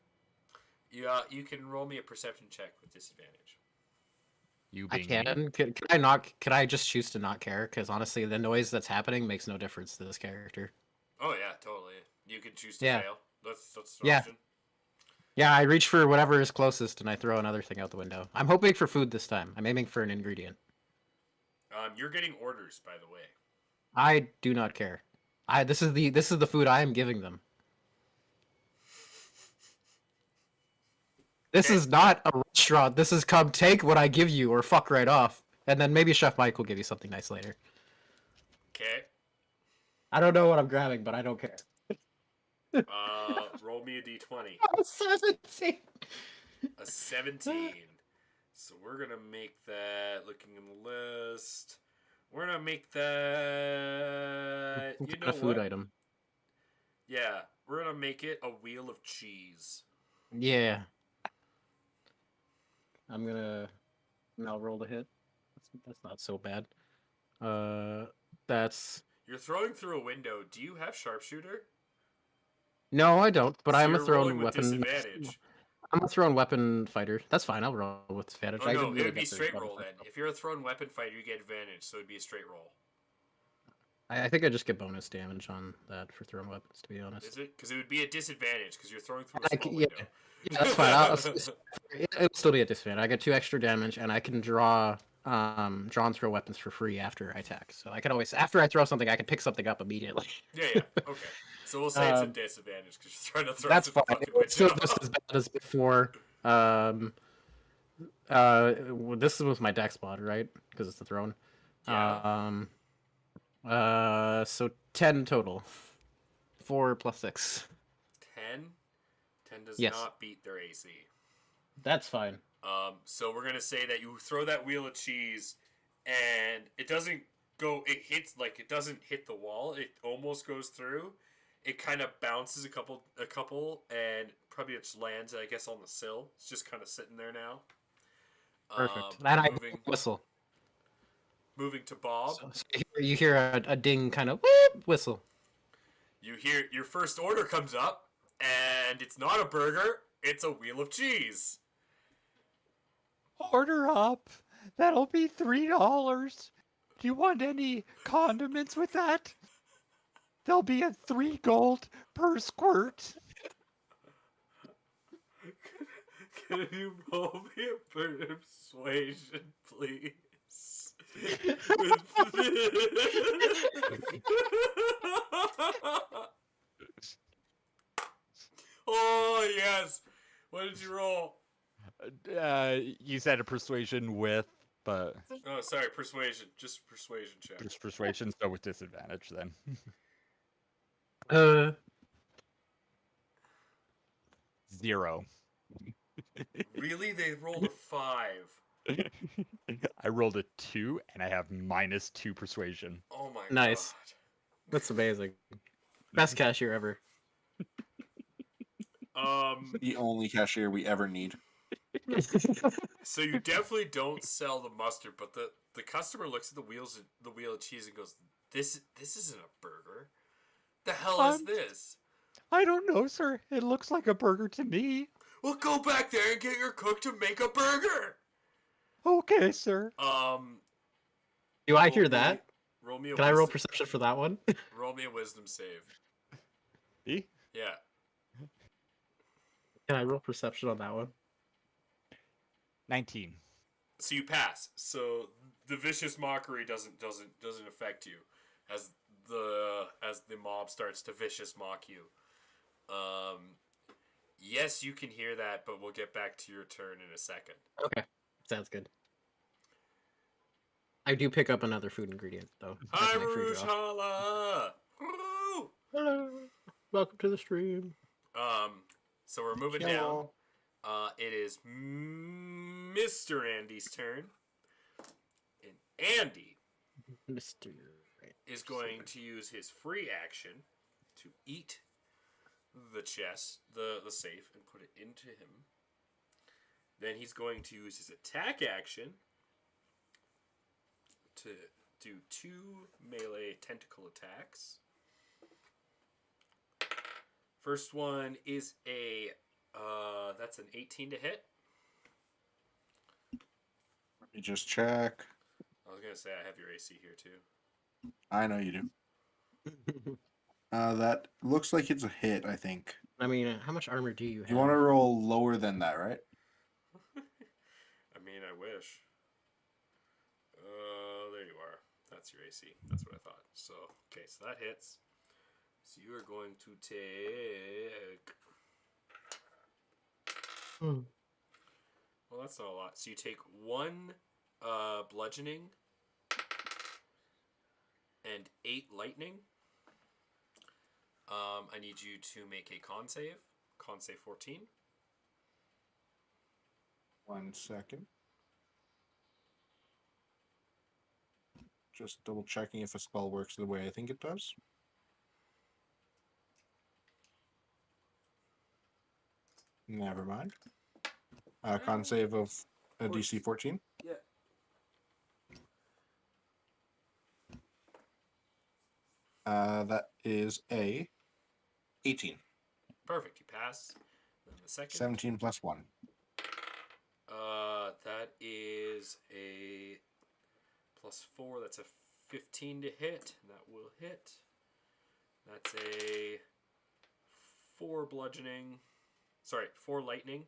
You can roll me a perception check with disadvantage. You I being me. can. Could I not? Could I just choose to not care? Because honestly, the noise that's happening makes no difference to this character. Oh yeah, totally. You can choose to Yeah. fail. That's an Yeah. option. Yeah, I reach for whatever is closest, and I throw another thing out the window. I'm hoping for food this time. I'm aiming for an ingredient. You're getting orders, by the way. I do not care. This is the food I am giving them. This Okay. is not a restaurant. This is come take what I give you or fuck right off. And then maybe Chef Mike will give you something nice later. Okay. I don't know what I'm grabbing, but I don't care. Roll me a d20. 17. A 17. So we're gonna make that. Looking in the list, we're gonna make that. You know A food what? item. Yeah, we're gonna make it a wheel of cheese. Yeah. I'll roll the hit. That's not so bad. That's You're throwing through a window. Do you have sharpshooter? no, I don't. But So I'm a you're thrown rolling with weapon. disadvantage. I'm a thrown weapon fighter. That's fine. I'll roll with advantage. Oh I no, didn't it really would be get the straight weapon roll fighter. then. If you're a thrown weapon fighter, you get advantage, so it'd be a straight roll. I think I just get bonus damage on that for thrown weapons, to be honest. Is it? Because it would be a disadvantage because you're throwing through a I c- small yeah. window. Yeah, that's fine. It'll still be a disadvantage. I get 2 extra damage, and I can draw and throw weapons for free after I attack. So I can always, after I throw something, I can pick something up immediately. Yeah. Okay. So we'll say it's a Um, disadvantage because you're trying to throw That's it through fine. the fucking It's still window. just as bad as before. This was my dex mod, right? Because it's the throne. Yeah. So 10 total. 4 plus 6. 10? 10 does Yes. not beat their AC. That's fine. So we're gonna say that you throw that wheel of cheese, and it doesn't go. It hits it doesn't hit the wall. It almost goes through. It kind of bounces a couple, and probably just lands, I guess, on the sill. It's just kind of sitting there now. Perfect. And I moving, whistle. moving to Bob. So you hear a ding kind of whistle. You hear your first order comes up, and it's not a burger. It's a wheel of cheese. Order up. That'll be $3. Do you want any condiments with that? There'll be a 3 gold per squirt. Can you roll me a persuasion, please? Oh, yes. What did you roll? You said a persuasion with, but Oh, sorry, persuasion. Just persuasion check. just persuasion, so with disadvantage then. Uh, 0. Really? They rolled a 5. I rolled a 2, and I have -2 persuasion. Oh my Nice. That's amazing. Best cashier ever. god. The only cashier we ever need. So you definitely don't sell the mustard, but the customer looks at the wheel of cheese and goes, "This isn't a burger. The hell is this?" I don't know, sir. It looks like a burger to me. Well, go back there and get your cook to make a burger. Okay, sir. Do I roll hear me- that? Roll me a Can I roll wisdom, perception for that one? roll me a wisdom save. E? Yeah. Can I roll perception on that one? 19. So you pass. So the vicious mockery doesn't affect you as the mob starts to vicious mock you. Yes, you can hear that, but we'll get back to your turn in a second. Okay, sounds good. I do pick up another food ingredient though. as Hi, my free Rouge draw. Holla! Woo! Hello, welcome to the stream. So we're moving down. It is Mr. Andy's turn. And Andy Mr. is going to use his free action to eat the chest, the safe, and put it into him. Then he's going to use his attack action to do 2 melee tentacle attacks. First one is that's an 18 to hit. Let me just check. I was gonna say I have your AC here too. I know you do. That looks like it's a hit, I think. I mean, how much armor do you have? You want to roll lower than that, right? I mean, I wish. There you are. That's your AC. That's what I thought. So, okay, so that hits. So you are going to take. Well, that's not a lot. So you take 1 bludgeoning and 8 lightning. I need you to make a con save. Con save 14. 1 second. Just double checking if a spell works the way I think it does. Never mind. Con save of a DC 14. Yeah. That is a 18. Perfect. You pass. Then the second. 17 plus 1. That is a +4. That's a 15 to hit. And that will hit. That's a 4 bludgeoning. Sorry, 4 lightning.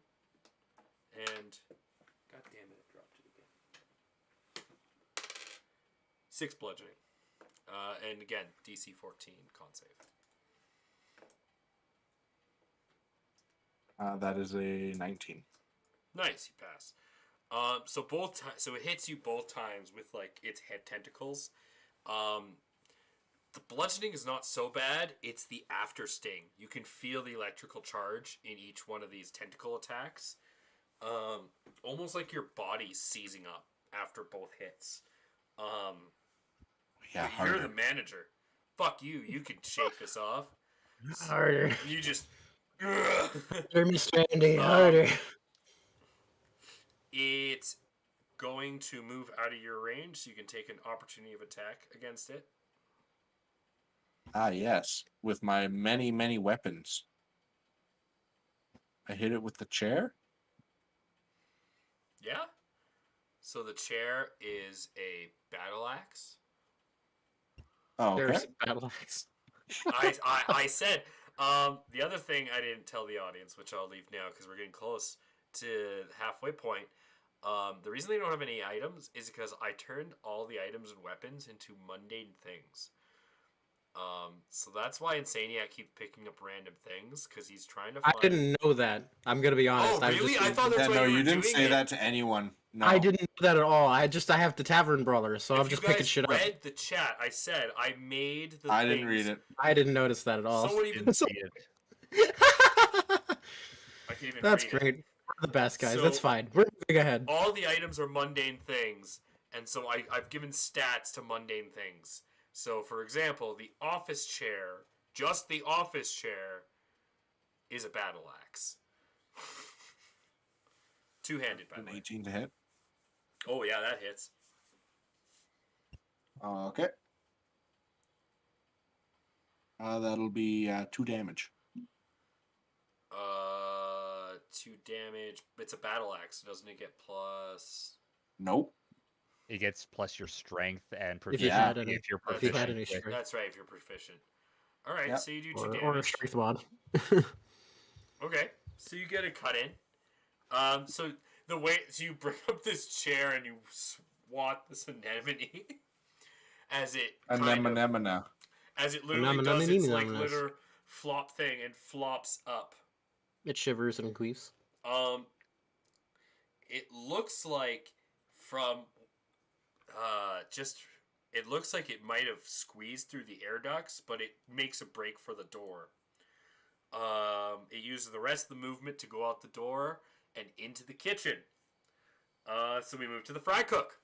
And god damn it dropped it again. 6 bludgeoning. And again, DC 14 con save. That is a 19. Nice, you pass. So so it hits you both times with like its head tentacles. The bludgeoning is not so bad. It's the after sting. You can feel the electrical charge in each one of these tentacle attacks. Almost like your body's seizing up after both hits. Yeah, You're harder. the manager. Fuck you. You can shake this off. Harder. You just. Harder, Mr. Andy, harder. It's going to move out of your range, so you can take an opportunity of attack against it. Ah, yes. With my many, many weapons. I hit it with the chair. Yeah. So the chair is a battle axe. Oh, okay. There's a battle axe. I said the other thing I didn't tell the audience, which I'll leave now because we're getting close to the halfway point. The reason they don't have any items is because I turned all the items and weapons into mundane things. So that's why Insaniac keeps picking up random things, because he's trying to I find... didn't know that. I'm gonna be honest. Oh, really? I thought that's Yeah, why no, you were you didn't doing say it. that to anyone. No. I didn't know that at all. I have the tavern brawler, so I'm If you just picking guys shit up. read the chat, I said I made the I things... didn't read it. I didn't notice that at all. Someone even... Didn't see it. I can't even That's read it. great. We're the best, guys. So- That's fine. We're moving ahead. All the items are mundane things, and so I've given stats to mundane things. So, for example, the office chair, just the office chair, is a battle axe. Two-handed, by An the way. 18 to hit. Oh, yeah, that hits. Okay. That'll be 2 damage. 2 damage. It's a battle axe, doesn't it get plus... Nope. It gets plus your strength and If you proficiency had any- if you're if you proficient. had any with- strength. That's right, if you're proficient. Alright, Yep. so you do 2 Or a damage. strength mod. Okay, so you get a cut in. So you bring up this chair and you swat this anemone as it Anemone. as it literally does its like Anemone. little flop thing and flops up. It shivers and queefs. It looks like from it looks like it might have squeezed through the air ducts, but it makes a break for the door. It uses the rest of the movement to go out the door and into the kitchen. So we move to the fry cook.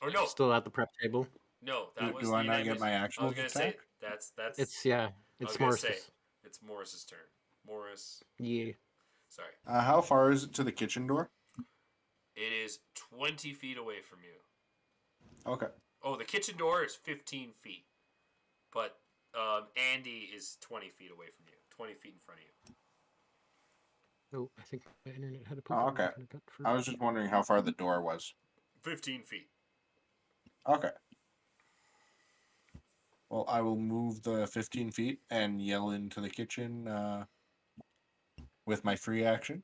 Or no, Still at the prep table. no, that was Do the I not get anemone. my I actual was gonna say attack? that's It's I it's was gonna say Morris's. it's Morris's turn. Morris, Yeah. sorry, How far is it to the kitchen door? it is 20 feet away from you. Okay. Oh, the kitchen door is 15 feet, but Andy is 20 feet away from you. 20 feet in front of you. Oh, I think my internet had a Oh, okay. I was just wondering how far the door was. 15 feet. Okay. Well, I will move the 15 feet and yell into the kitchen with my free action.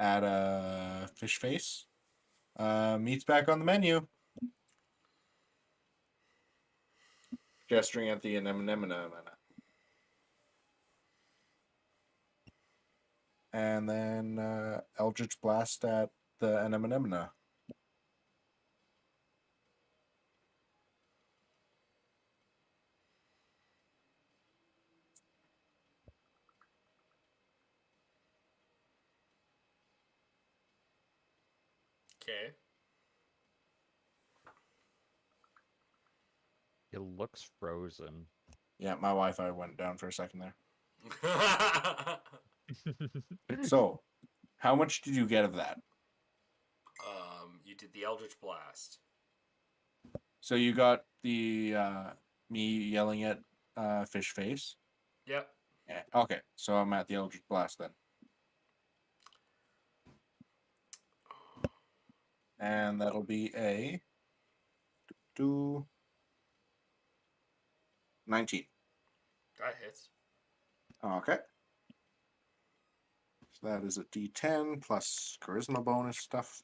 Add a fish face. Meat's back on the menu. Gesturing at the anemone. And then Eldritch Blast at the anemone. Okay. It looks frozen. Yeah, my Wi-Fi went down for a second there. So, how much did you get of that? You did the Eldritch Blast. So you got the me yelling at fish face. Yep. Yeah. Okay, so I'm at the Eldritch Blast then. And that'll be a 19. That hits. Okay. So that is a D10 plus charisma bonus stuff.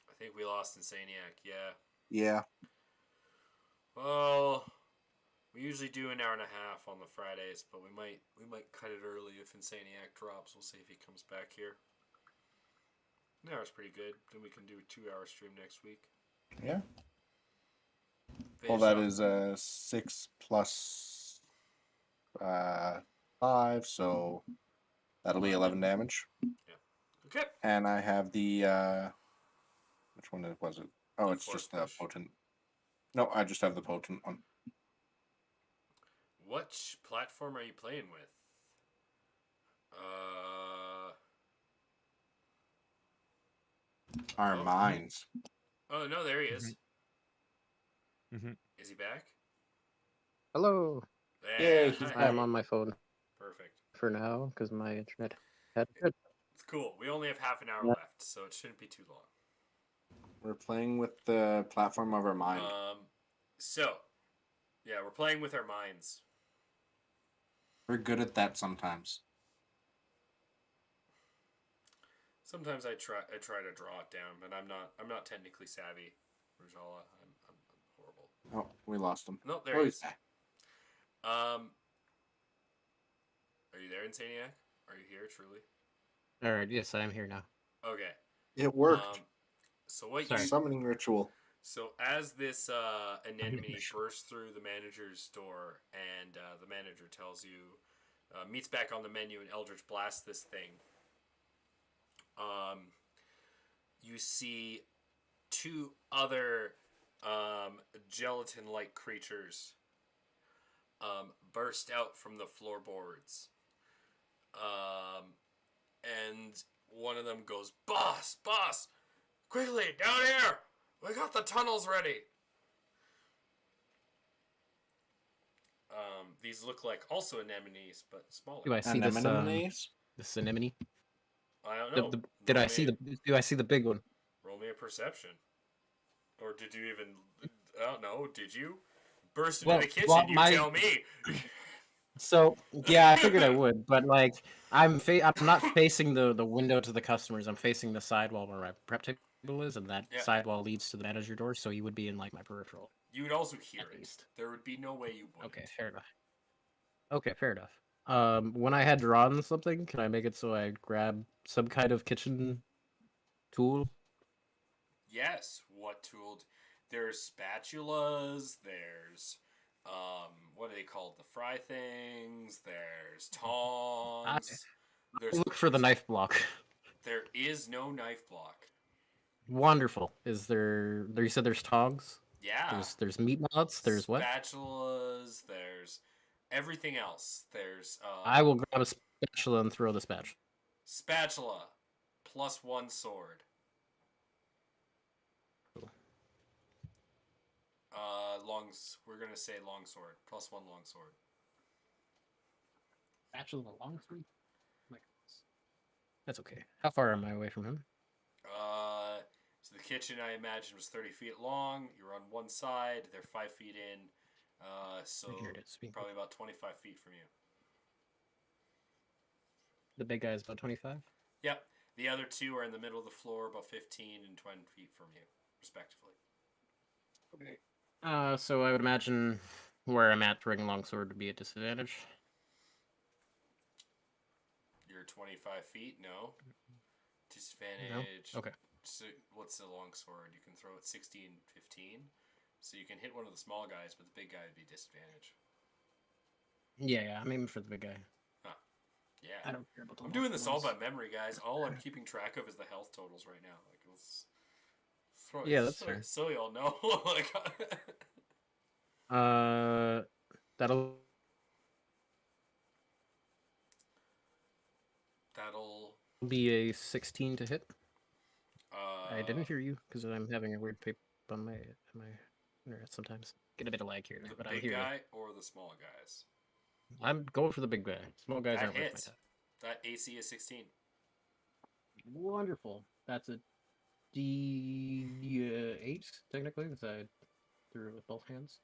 I think we lost Insaniac, yeah. Yeah. Well, we usually do an hour and a half on the Fridays, but we might cut it early if Insaniac drops. We'll see if he comes back here. An hour's pretty good. Then we can do a 2-hour stream next week. Yeah. Finish Well, that up. is 6 plus 5, so that'll be 11 damage. Okay. And I have the which one was it? Oh, it's Force just the push. potent. No, I just have the potent one. What platform are you playing with? Our Oh. minds. Oh no, there he is. Mm-hmm. Is he back? Hello. Yeah, he's hi. I'm on my phone Perfect. for now because my internet had good. It's cool. We only have half an hour Yeah. left, so it shouldn't be too long. We're playing with the platform of our mind. So Yeah, we're playing with our minds. We're good at that sometimes. Sometimes I try to draw it down, but I'm not technically savvy, Rajala. I'm horrible. Oh, we lost him. No, there Oh, he he's is. back. Are you there, Insaniac? Are you here, truly? All right, yes, I am here now. Okay. It worked. So what Sorry. you Summoning ritual. So as this anemone bursts through the manager's door, and the manager tells you, meets back on the menu, and Eldritch blasts this thing. You see two other gelatin-like creatures burst out from the floorboards. And one of them goes, "Boss, boss, quickly, down here! We got the tunnels ready!" These look like also anemones, but smaller. Do I see this Anemones? this anemone? I don't know. Did I see the? Do I see the big one? Roll me a perception. Or did you even... I don't know. Did you? Burst into the kitchen, you tell me. So yeah, I figured I would, but like I'm not facing the window to the customers. I'm facing the sidewall where my prep table is, and that sidewall leads to the manager door. So he would be in like my peripheral. You would also hear At it. least. There would be no way you wouldn't. Okay, fair enough. Okay, fair enough. When I had drawn something, can I make it so I grab some kind of kitchen tool? Yes. What tool? There's spatulas. There's what are they called? The fry things. There's tongs. There's look for the knife block. There is no knife block. Wonderful. Is there? You said there's tongs. Yeah. There's meat mallets. There's what? Spatulas. There's everything else. There's. I will grab a spatula and throw the spatula. Spatula, +1 sword. Cool. We're gonna say longsword. +1 longsword. Spatula, longsword. That's okay. How far am I away from him? So the kitchen, I imagine, was 30 feet long. You're on one side. They're 5 feet in. So Here it is. probably about 25 feet from you. The big guy is about 25? Yep. The other two are in the middle of the floor, about 15 and 20 feet from you, respectively. Okay. So I would imagine where I'm at throwing longsword would be at disadvantage. You're 25 feet? No. Disadvantage. No? Okay. So what's the longsword? You can throw it 16, 15. So you can hit one of the small guys, but the big guy would be disadvantage. Yeah, I'm aiming for the big guy. Huh. Yeah. I don't care about the I'm doing this all by memory, guys. All I'm keeping track of is the health totals right now. Like, let's throw it. Yeah, that's fair. So y'all know. Like, that'll be a 16 to hit. I didn't hear you because I'm having a weird pip on my internet sometimes. Get a bit of lag here, but I'm here. The big guy or the small guys? I'm going for the big guy. Small guys aren't worth my time. That AC is 16. Wonderful. That's a D8 technically, because I threw it with both hands.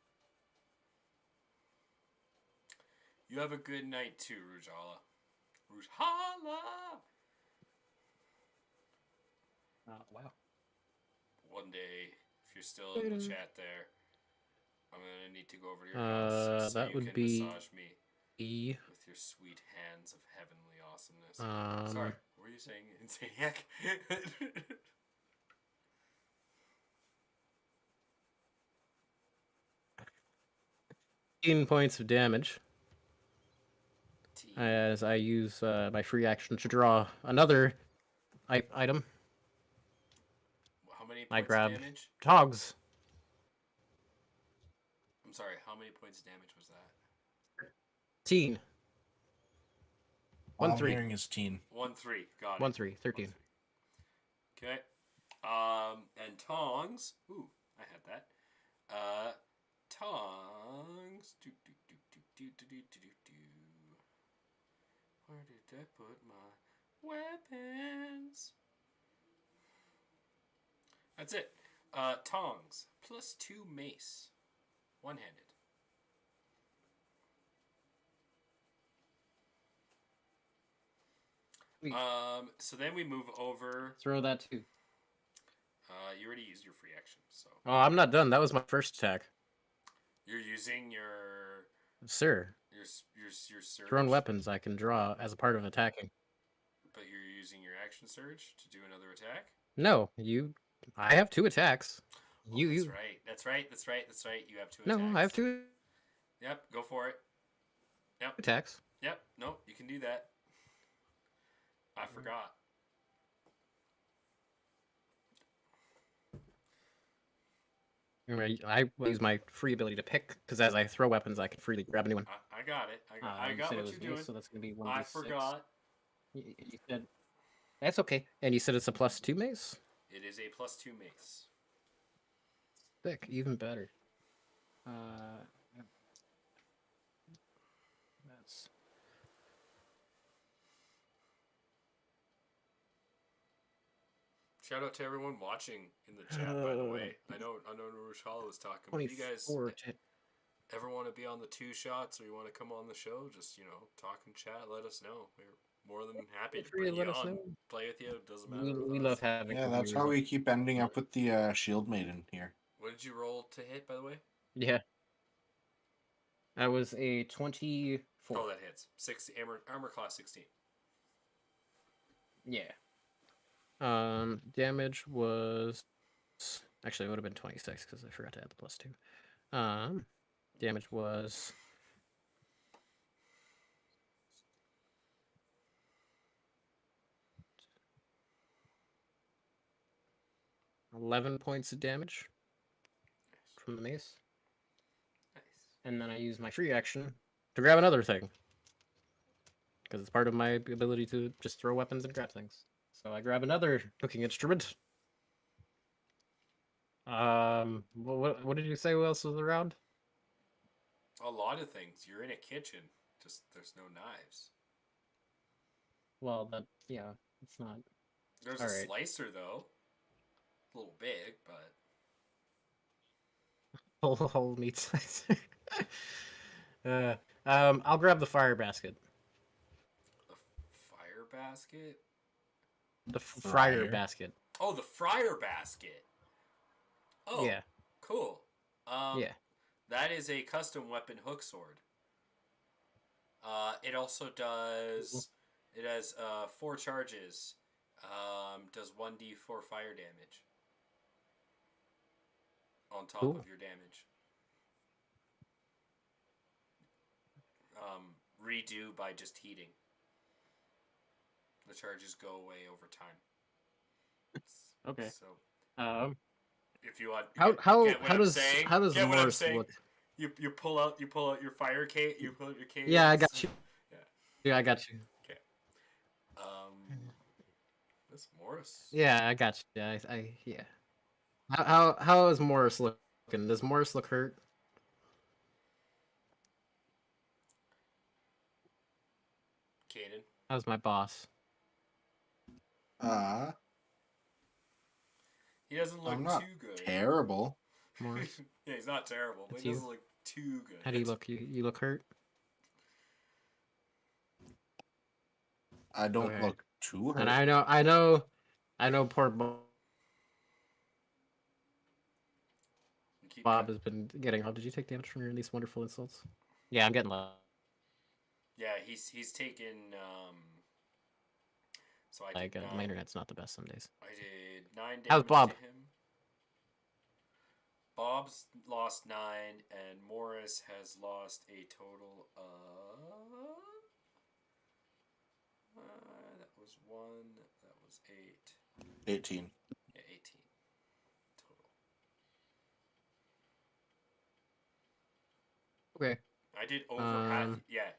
You have a good night too, Rujala. Rujala. Wow. One day, if you're still in the chat there, I'm gonna need to go over to your house so that you would can be massage me with your sweet hands of heavenly awesomeness. Sorry, what were you saying, Insaniac? 15 points of damage. As I use my free action to draw another item. How many points I grab of damage? Togs. I'm sorry, how many points of damage was that? 13. All I'm hearing is teen. 1-3, got it. 1-3, 13. 1-3. Okay. And tongs. Ooh, I had that. Tongs. Where did I put my weapons? That's it. Tongs. +2 mace. One-handed. So then we move over. Throw that too. You already used your free action, so Oh, I'm not done. That was my first attack. you're using Sir, your surge. thrown weapons I can draw as a part of attacking. But you're using your action surge to do another attack. No, I have 2 attacks. Oh, that's right. That's right. That's right. That's right. You have 2 attacks. No, I have 2 Yep. Go for it. Yep. attacks. Yep. Nope. You can do that. I forgot. I will use my free ability to pick because as I throw weapons, I can freely grab a new one. I got it. I You got said it what was you're me, doing. so that's gonna be 1d6. I forgot. You said that's okay, and you said it's a +2 mace. It is a +2 mace. Thick, even better. That's Shout out to everyone watching in the chat, by the way. I know Rushala was talking, but if you guys 24 ever want to be on the 2 shots or you want to come on the show, just, talk and chat, let us know. We're more than happy to bring you on, play with you. It doesn't matter. We love having. Yeah, that's how we keep ending up with the shield maiden here. What did you roll to hit, by the way? Yeah. That was a 24. Oh, that hits. 6 armor class 16. Yeah. Damage was actually it would have been 26 because I forgot to add the +2. Damage was 11 points of damage from the mace. Nice. And then I use my free action to grab another thing. Because it's part of my ability to just throw weapons and grab things. So I grab another cooking instrument. What did you say else was around? A lot of things. You're in a kitchen. Just there's no knives. Well, yeah, it's not. There's a slicer though. A little big, but Whole meat slicer. I'll grab the fire basket. the fire basket. The fryer basket. Oh, the fryer basket. Oh, yeah. Cool. Yeah. That is a custom weapon hook sword. It also does. It has 4 charges. Does 1d4 fire damage on top of your damage. Redo by just heating. The charges go away over time. Okay. So, if you want, how does Morris look? You pull out your fire cage. You pull out your cage. Yeah, I got you. Yeah, I got you. Okay. This Morris. Yeah, I got you. Yeah. How is Morris looking? Does Morris look hurt? Caden. How's my boss? He doesn't look I'm not too good. Terrible. Morris? Yeah, he's not terrible, but he doesn't look too good. How do you look? You look hurt? I don't look too hurt. And I know poor Bob has been getting. Oh, did you take damage from these wonderful insults? Yeah, I'm getting low. Yeah, he's taken. So I did my internet's not the best some days. I did 9 damage How's Bob? to him. Bob's lost 9, and Morris has lost a total of. That was 1. That was 8. 18. Yeah, 18 total. Okay. I did over half. Yeah,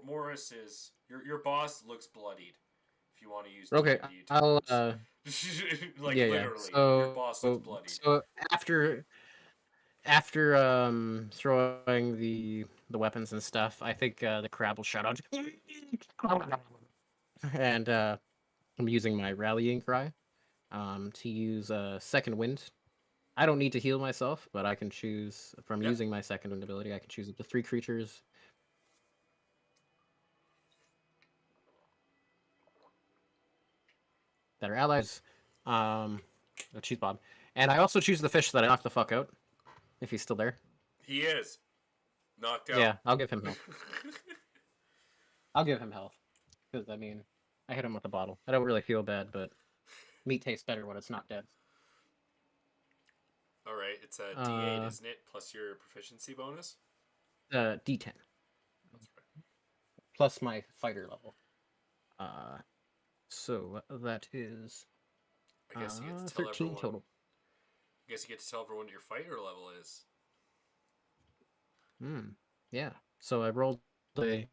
Morris is your boss looks bloodied. If you want to use. Okay, I'll like yeah, literally, So, your boss looks bloodied. So after throwing the weapons and stuff, I think the crab will shout out, and I'm using my rallying cry to use second wind. I don't need to heal myself, but I can choose from using my second wind ability. I can choose up to 3 creatures. that are allies. Cheese Bob. And I also choose the fish that I knocked the fuck out, if he's still there. He is knocked out. Yeah, I'll give him health. I'll give him health. Because, I mean, I hit him with a bottle. I don't really feel bad, but meat tastes better when it's not dead. All right, it's a D8, isn't it? Plus your proficiency bonus. D10. That's right. Plus my fighter level. So that is I guess you get to tell 13 everyone. total. I guess you get to tell everyone what your fighter level is. Yeah. So I rolled a.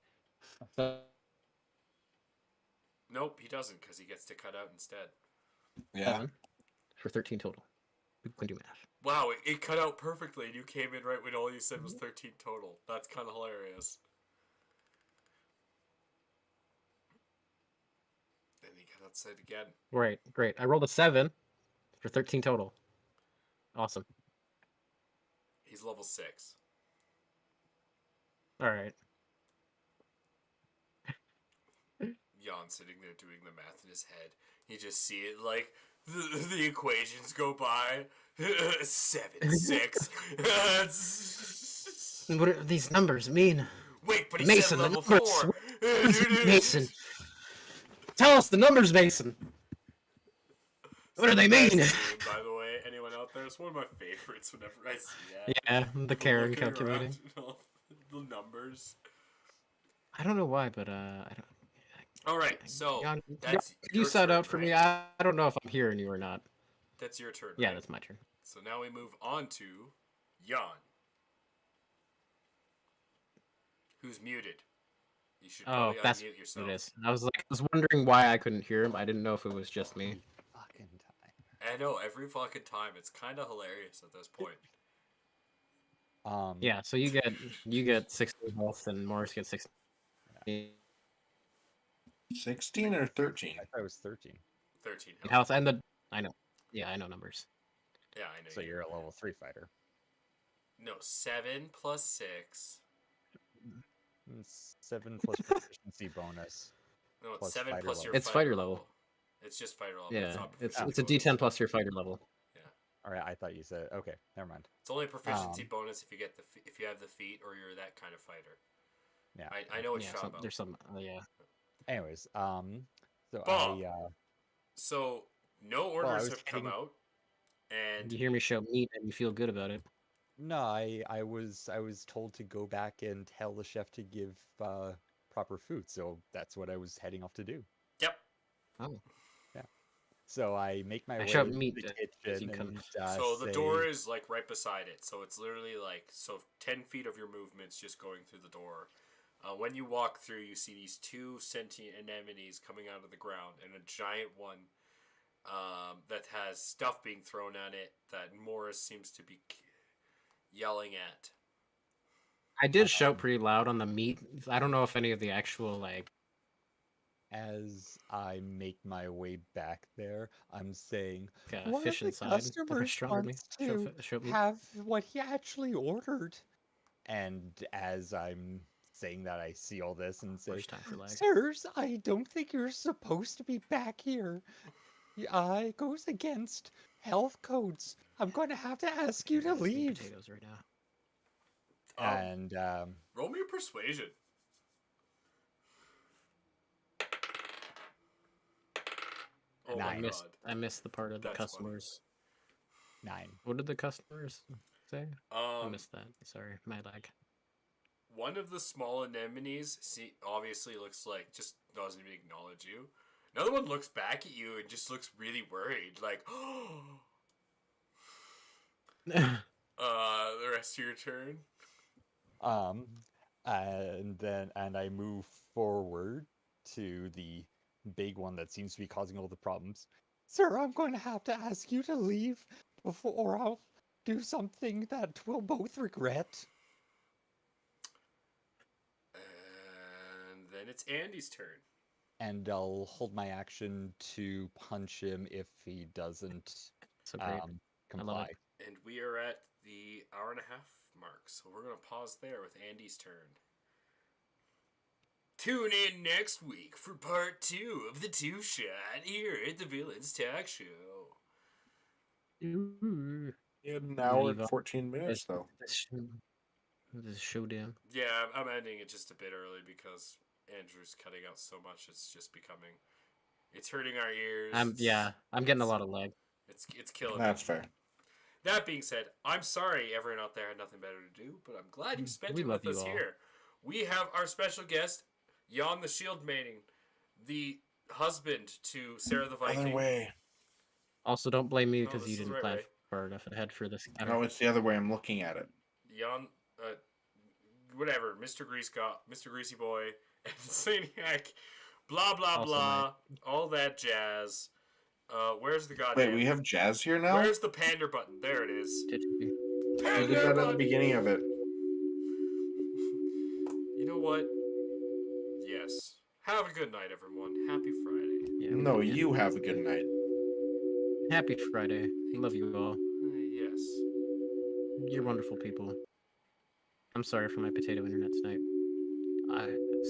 Nope, he doesn't because he gets to cut out instead. Yeah. 7 for 13 total. We can do math. Wow, it cut out perfectly, and you came in right when all you said was 13 total. That's kind of hilarious. Then he cut outside again. Right, great. I rolled a 7 for 13 total. Awesome. He's level 6. All right. Jan sitting there doing the math in his head. You just see it like the equations go by. 7, 6. What do these numbers mean? Wait, but he Mason, said the level numbers. 4. Mason. Tell us the numbers, Mason. What do they Nice mean? meme, by the way, anyone out there? It's one of my favorites whenever I see that. Yeah, the Karen Looking calculating. around, all the numbers. I don't know why, but I don't. All right, so Jan, that's you your set turn, out for me. right? I don't know if I'm hearing you or not. That's your turn. Yeah, right? that's my turn. So now we move on to Jan, who's muted. You should Oh, probably that's unmute yourself. what it is. I was wondering why I couldn't hear him. I didn't know if it was just me. Fucking time. I know every fucking time. It's kind of hilarious at this point. Yeah, so you get 16 health and Morris gets 16 16 or 13? I thought it was 13. 13 health, and I know. Yeah, I know numbers. Yeah, I know. So you're a level 3 fighter. No, 7 plus 6. 7 plus proficiency bonus. No, it's Plus 7 fighter plus level. your It's fighter level. It's just fighter level. Yeah, it's not it's proficiency a bonus. D10 plus your fighter level. All right, I thought you said okay. Never mind. It's only a proficiency bonus if you get if you have the feat or you're that kind of fighter. Yeah. I know what Yeah, you're talking about. there's some. Yeah. Anyways, so Bob. I So no orders was have come getting- out, and You hear me shout meat and you feel good about it. no, I was told to go back and tell the chef to give proper food, so that's what I was heading off to do. yep. Oh. So I make my I way shout to meat the as you kitchen come. and So the say, door is like right beside it. So it's literally like 10 feet of your movement's just going through the door. When you walk through, you see these 2 sentient anemones coming out of the ground, and a giant one that has stuff being thrown at it that Morris seems to be yelling at. I did shout pretty loud on the meat. I don't know if any of the actual like. as I make my way back there, I'm saying, Fish one of the inside the customers restaurant with me. wants to Show meat. have what he actually ordered. And as I'm saying that, I see all this and say, First time for lag. sirs, I don't think you're supposed to be back here. It goes against health codes. I'm going to have to ask you to It's meat leave. potatoes right now. And Roll me a persuasion. Oh my Nine. god. I missed the part of the That's customers. 9. What did the customers say? I Um, missed that. Sorry, my lag. one of the small anemones obviously looks like just doesn't even acknowledge you. Another one looks back at you and just looks really worried, like, the rest of your turn. And I move forward to the big one that seems to be causing all the problems. Sir, I'm going to have to ask you to leave before I'll do something that we'll both regret. And then it's Andy's turn. And I'll hold my action to punch him if he doesn't So great. comply. And we are at the hour and a half mark, so we're going to pause there with Andy's turn. Tune in next week for part 2 of the Two Shot here at the Villains Talk Show. Ooh. You had an hour Leave and off 14 minutes, though. This showdown. Yeah, I'm ending it just a bit early because Andrew's cutting out so much. It's just becoming. It's hurting our ears. I'm getting a lot of lag. It's killing That's me. fair. That being said, I'm sorry everyone out there had nothing better to do, but I'm glad you spent We it love with us you all. here. We have our special guest, Jan the Shield Mating, the husband to Sarah the Other Viking. way. Also, don't blame me No, because this you is the didn't right plan way. far enough ahead for this. No, it's the other way. I'm looking at it. Jan, whatever, Mr. Mr. Greasy Boy, and Saniac, blah blah Also blah, all that jazz. Where's the goddamn? Wait, we have Jazz here now? Where's the pander button? There it is. You did Pander that at the button. beginning of it. You know what? Yes. Have a good night, everyone. Happy Friday. Yeah, No, you have a good night. Happy Friday. I love you all. Yes. You're wonderful people. I'm sorry for my potato internet tonight.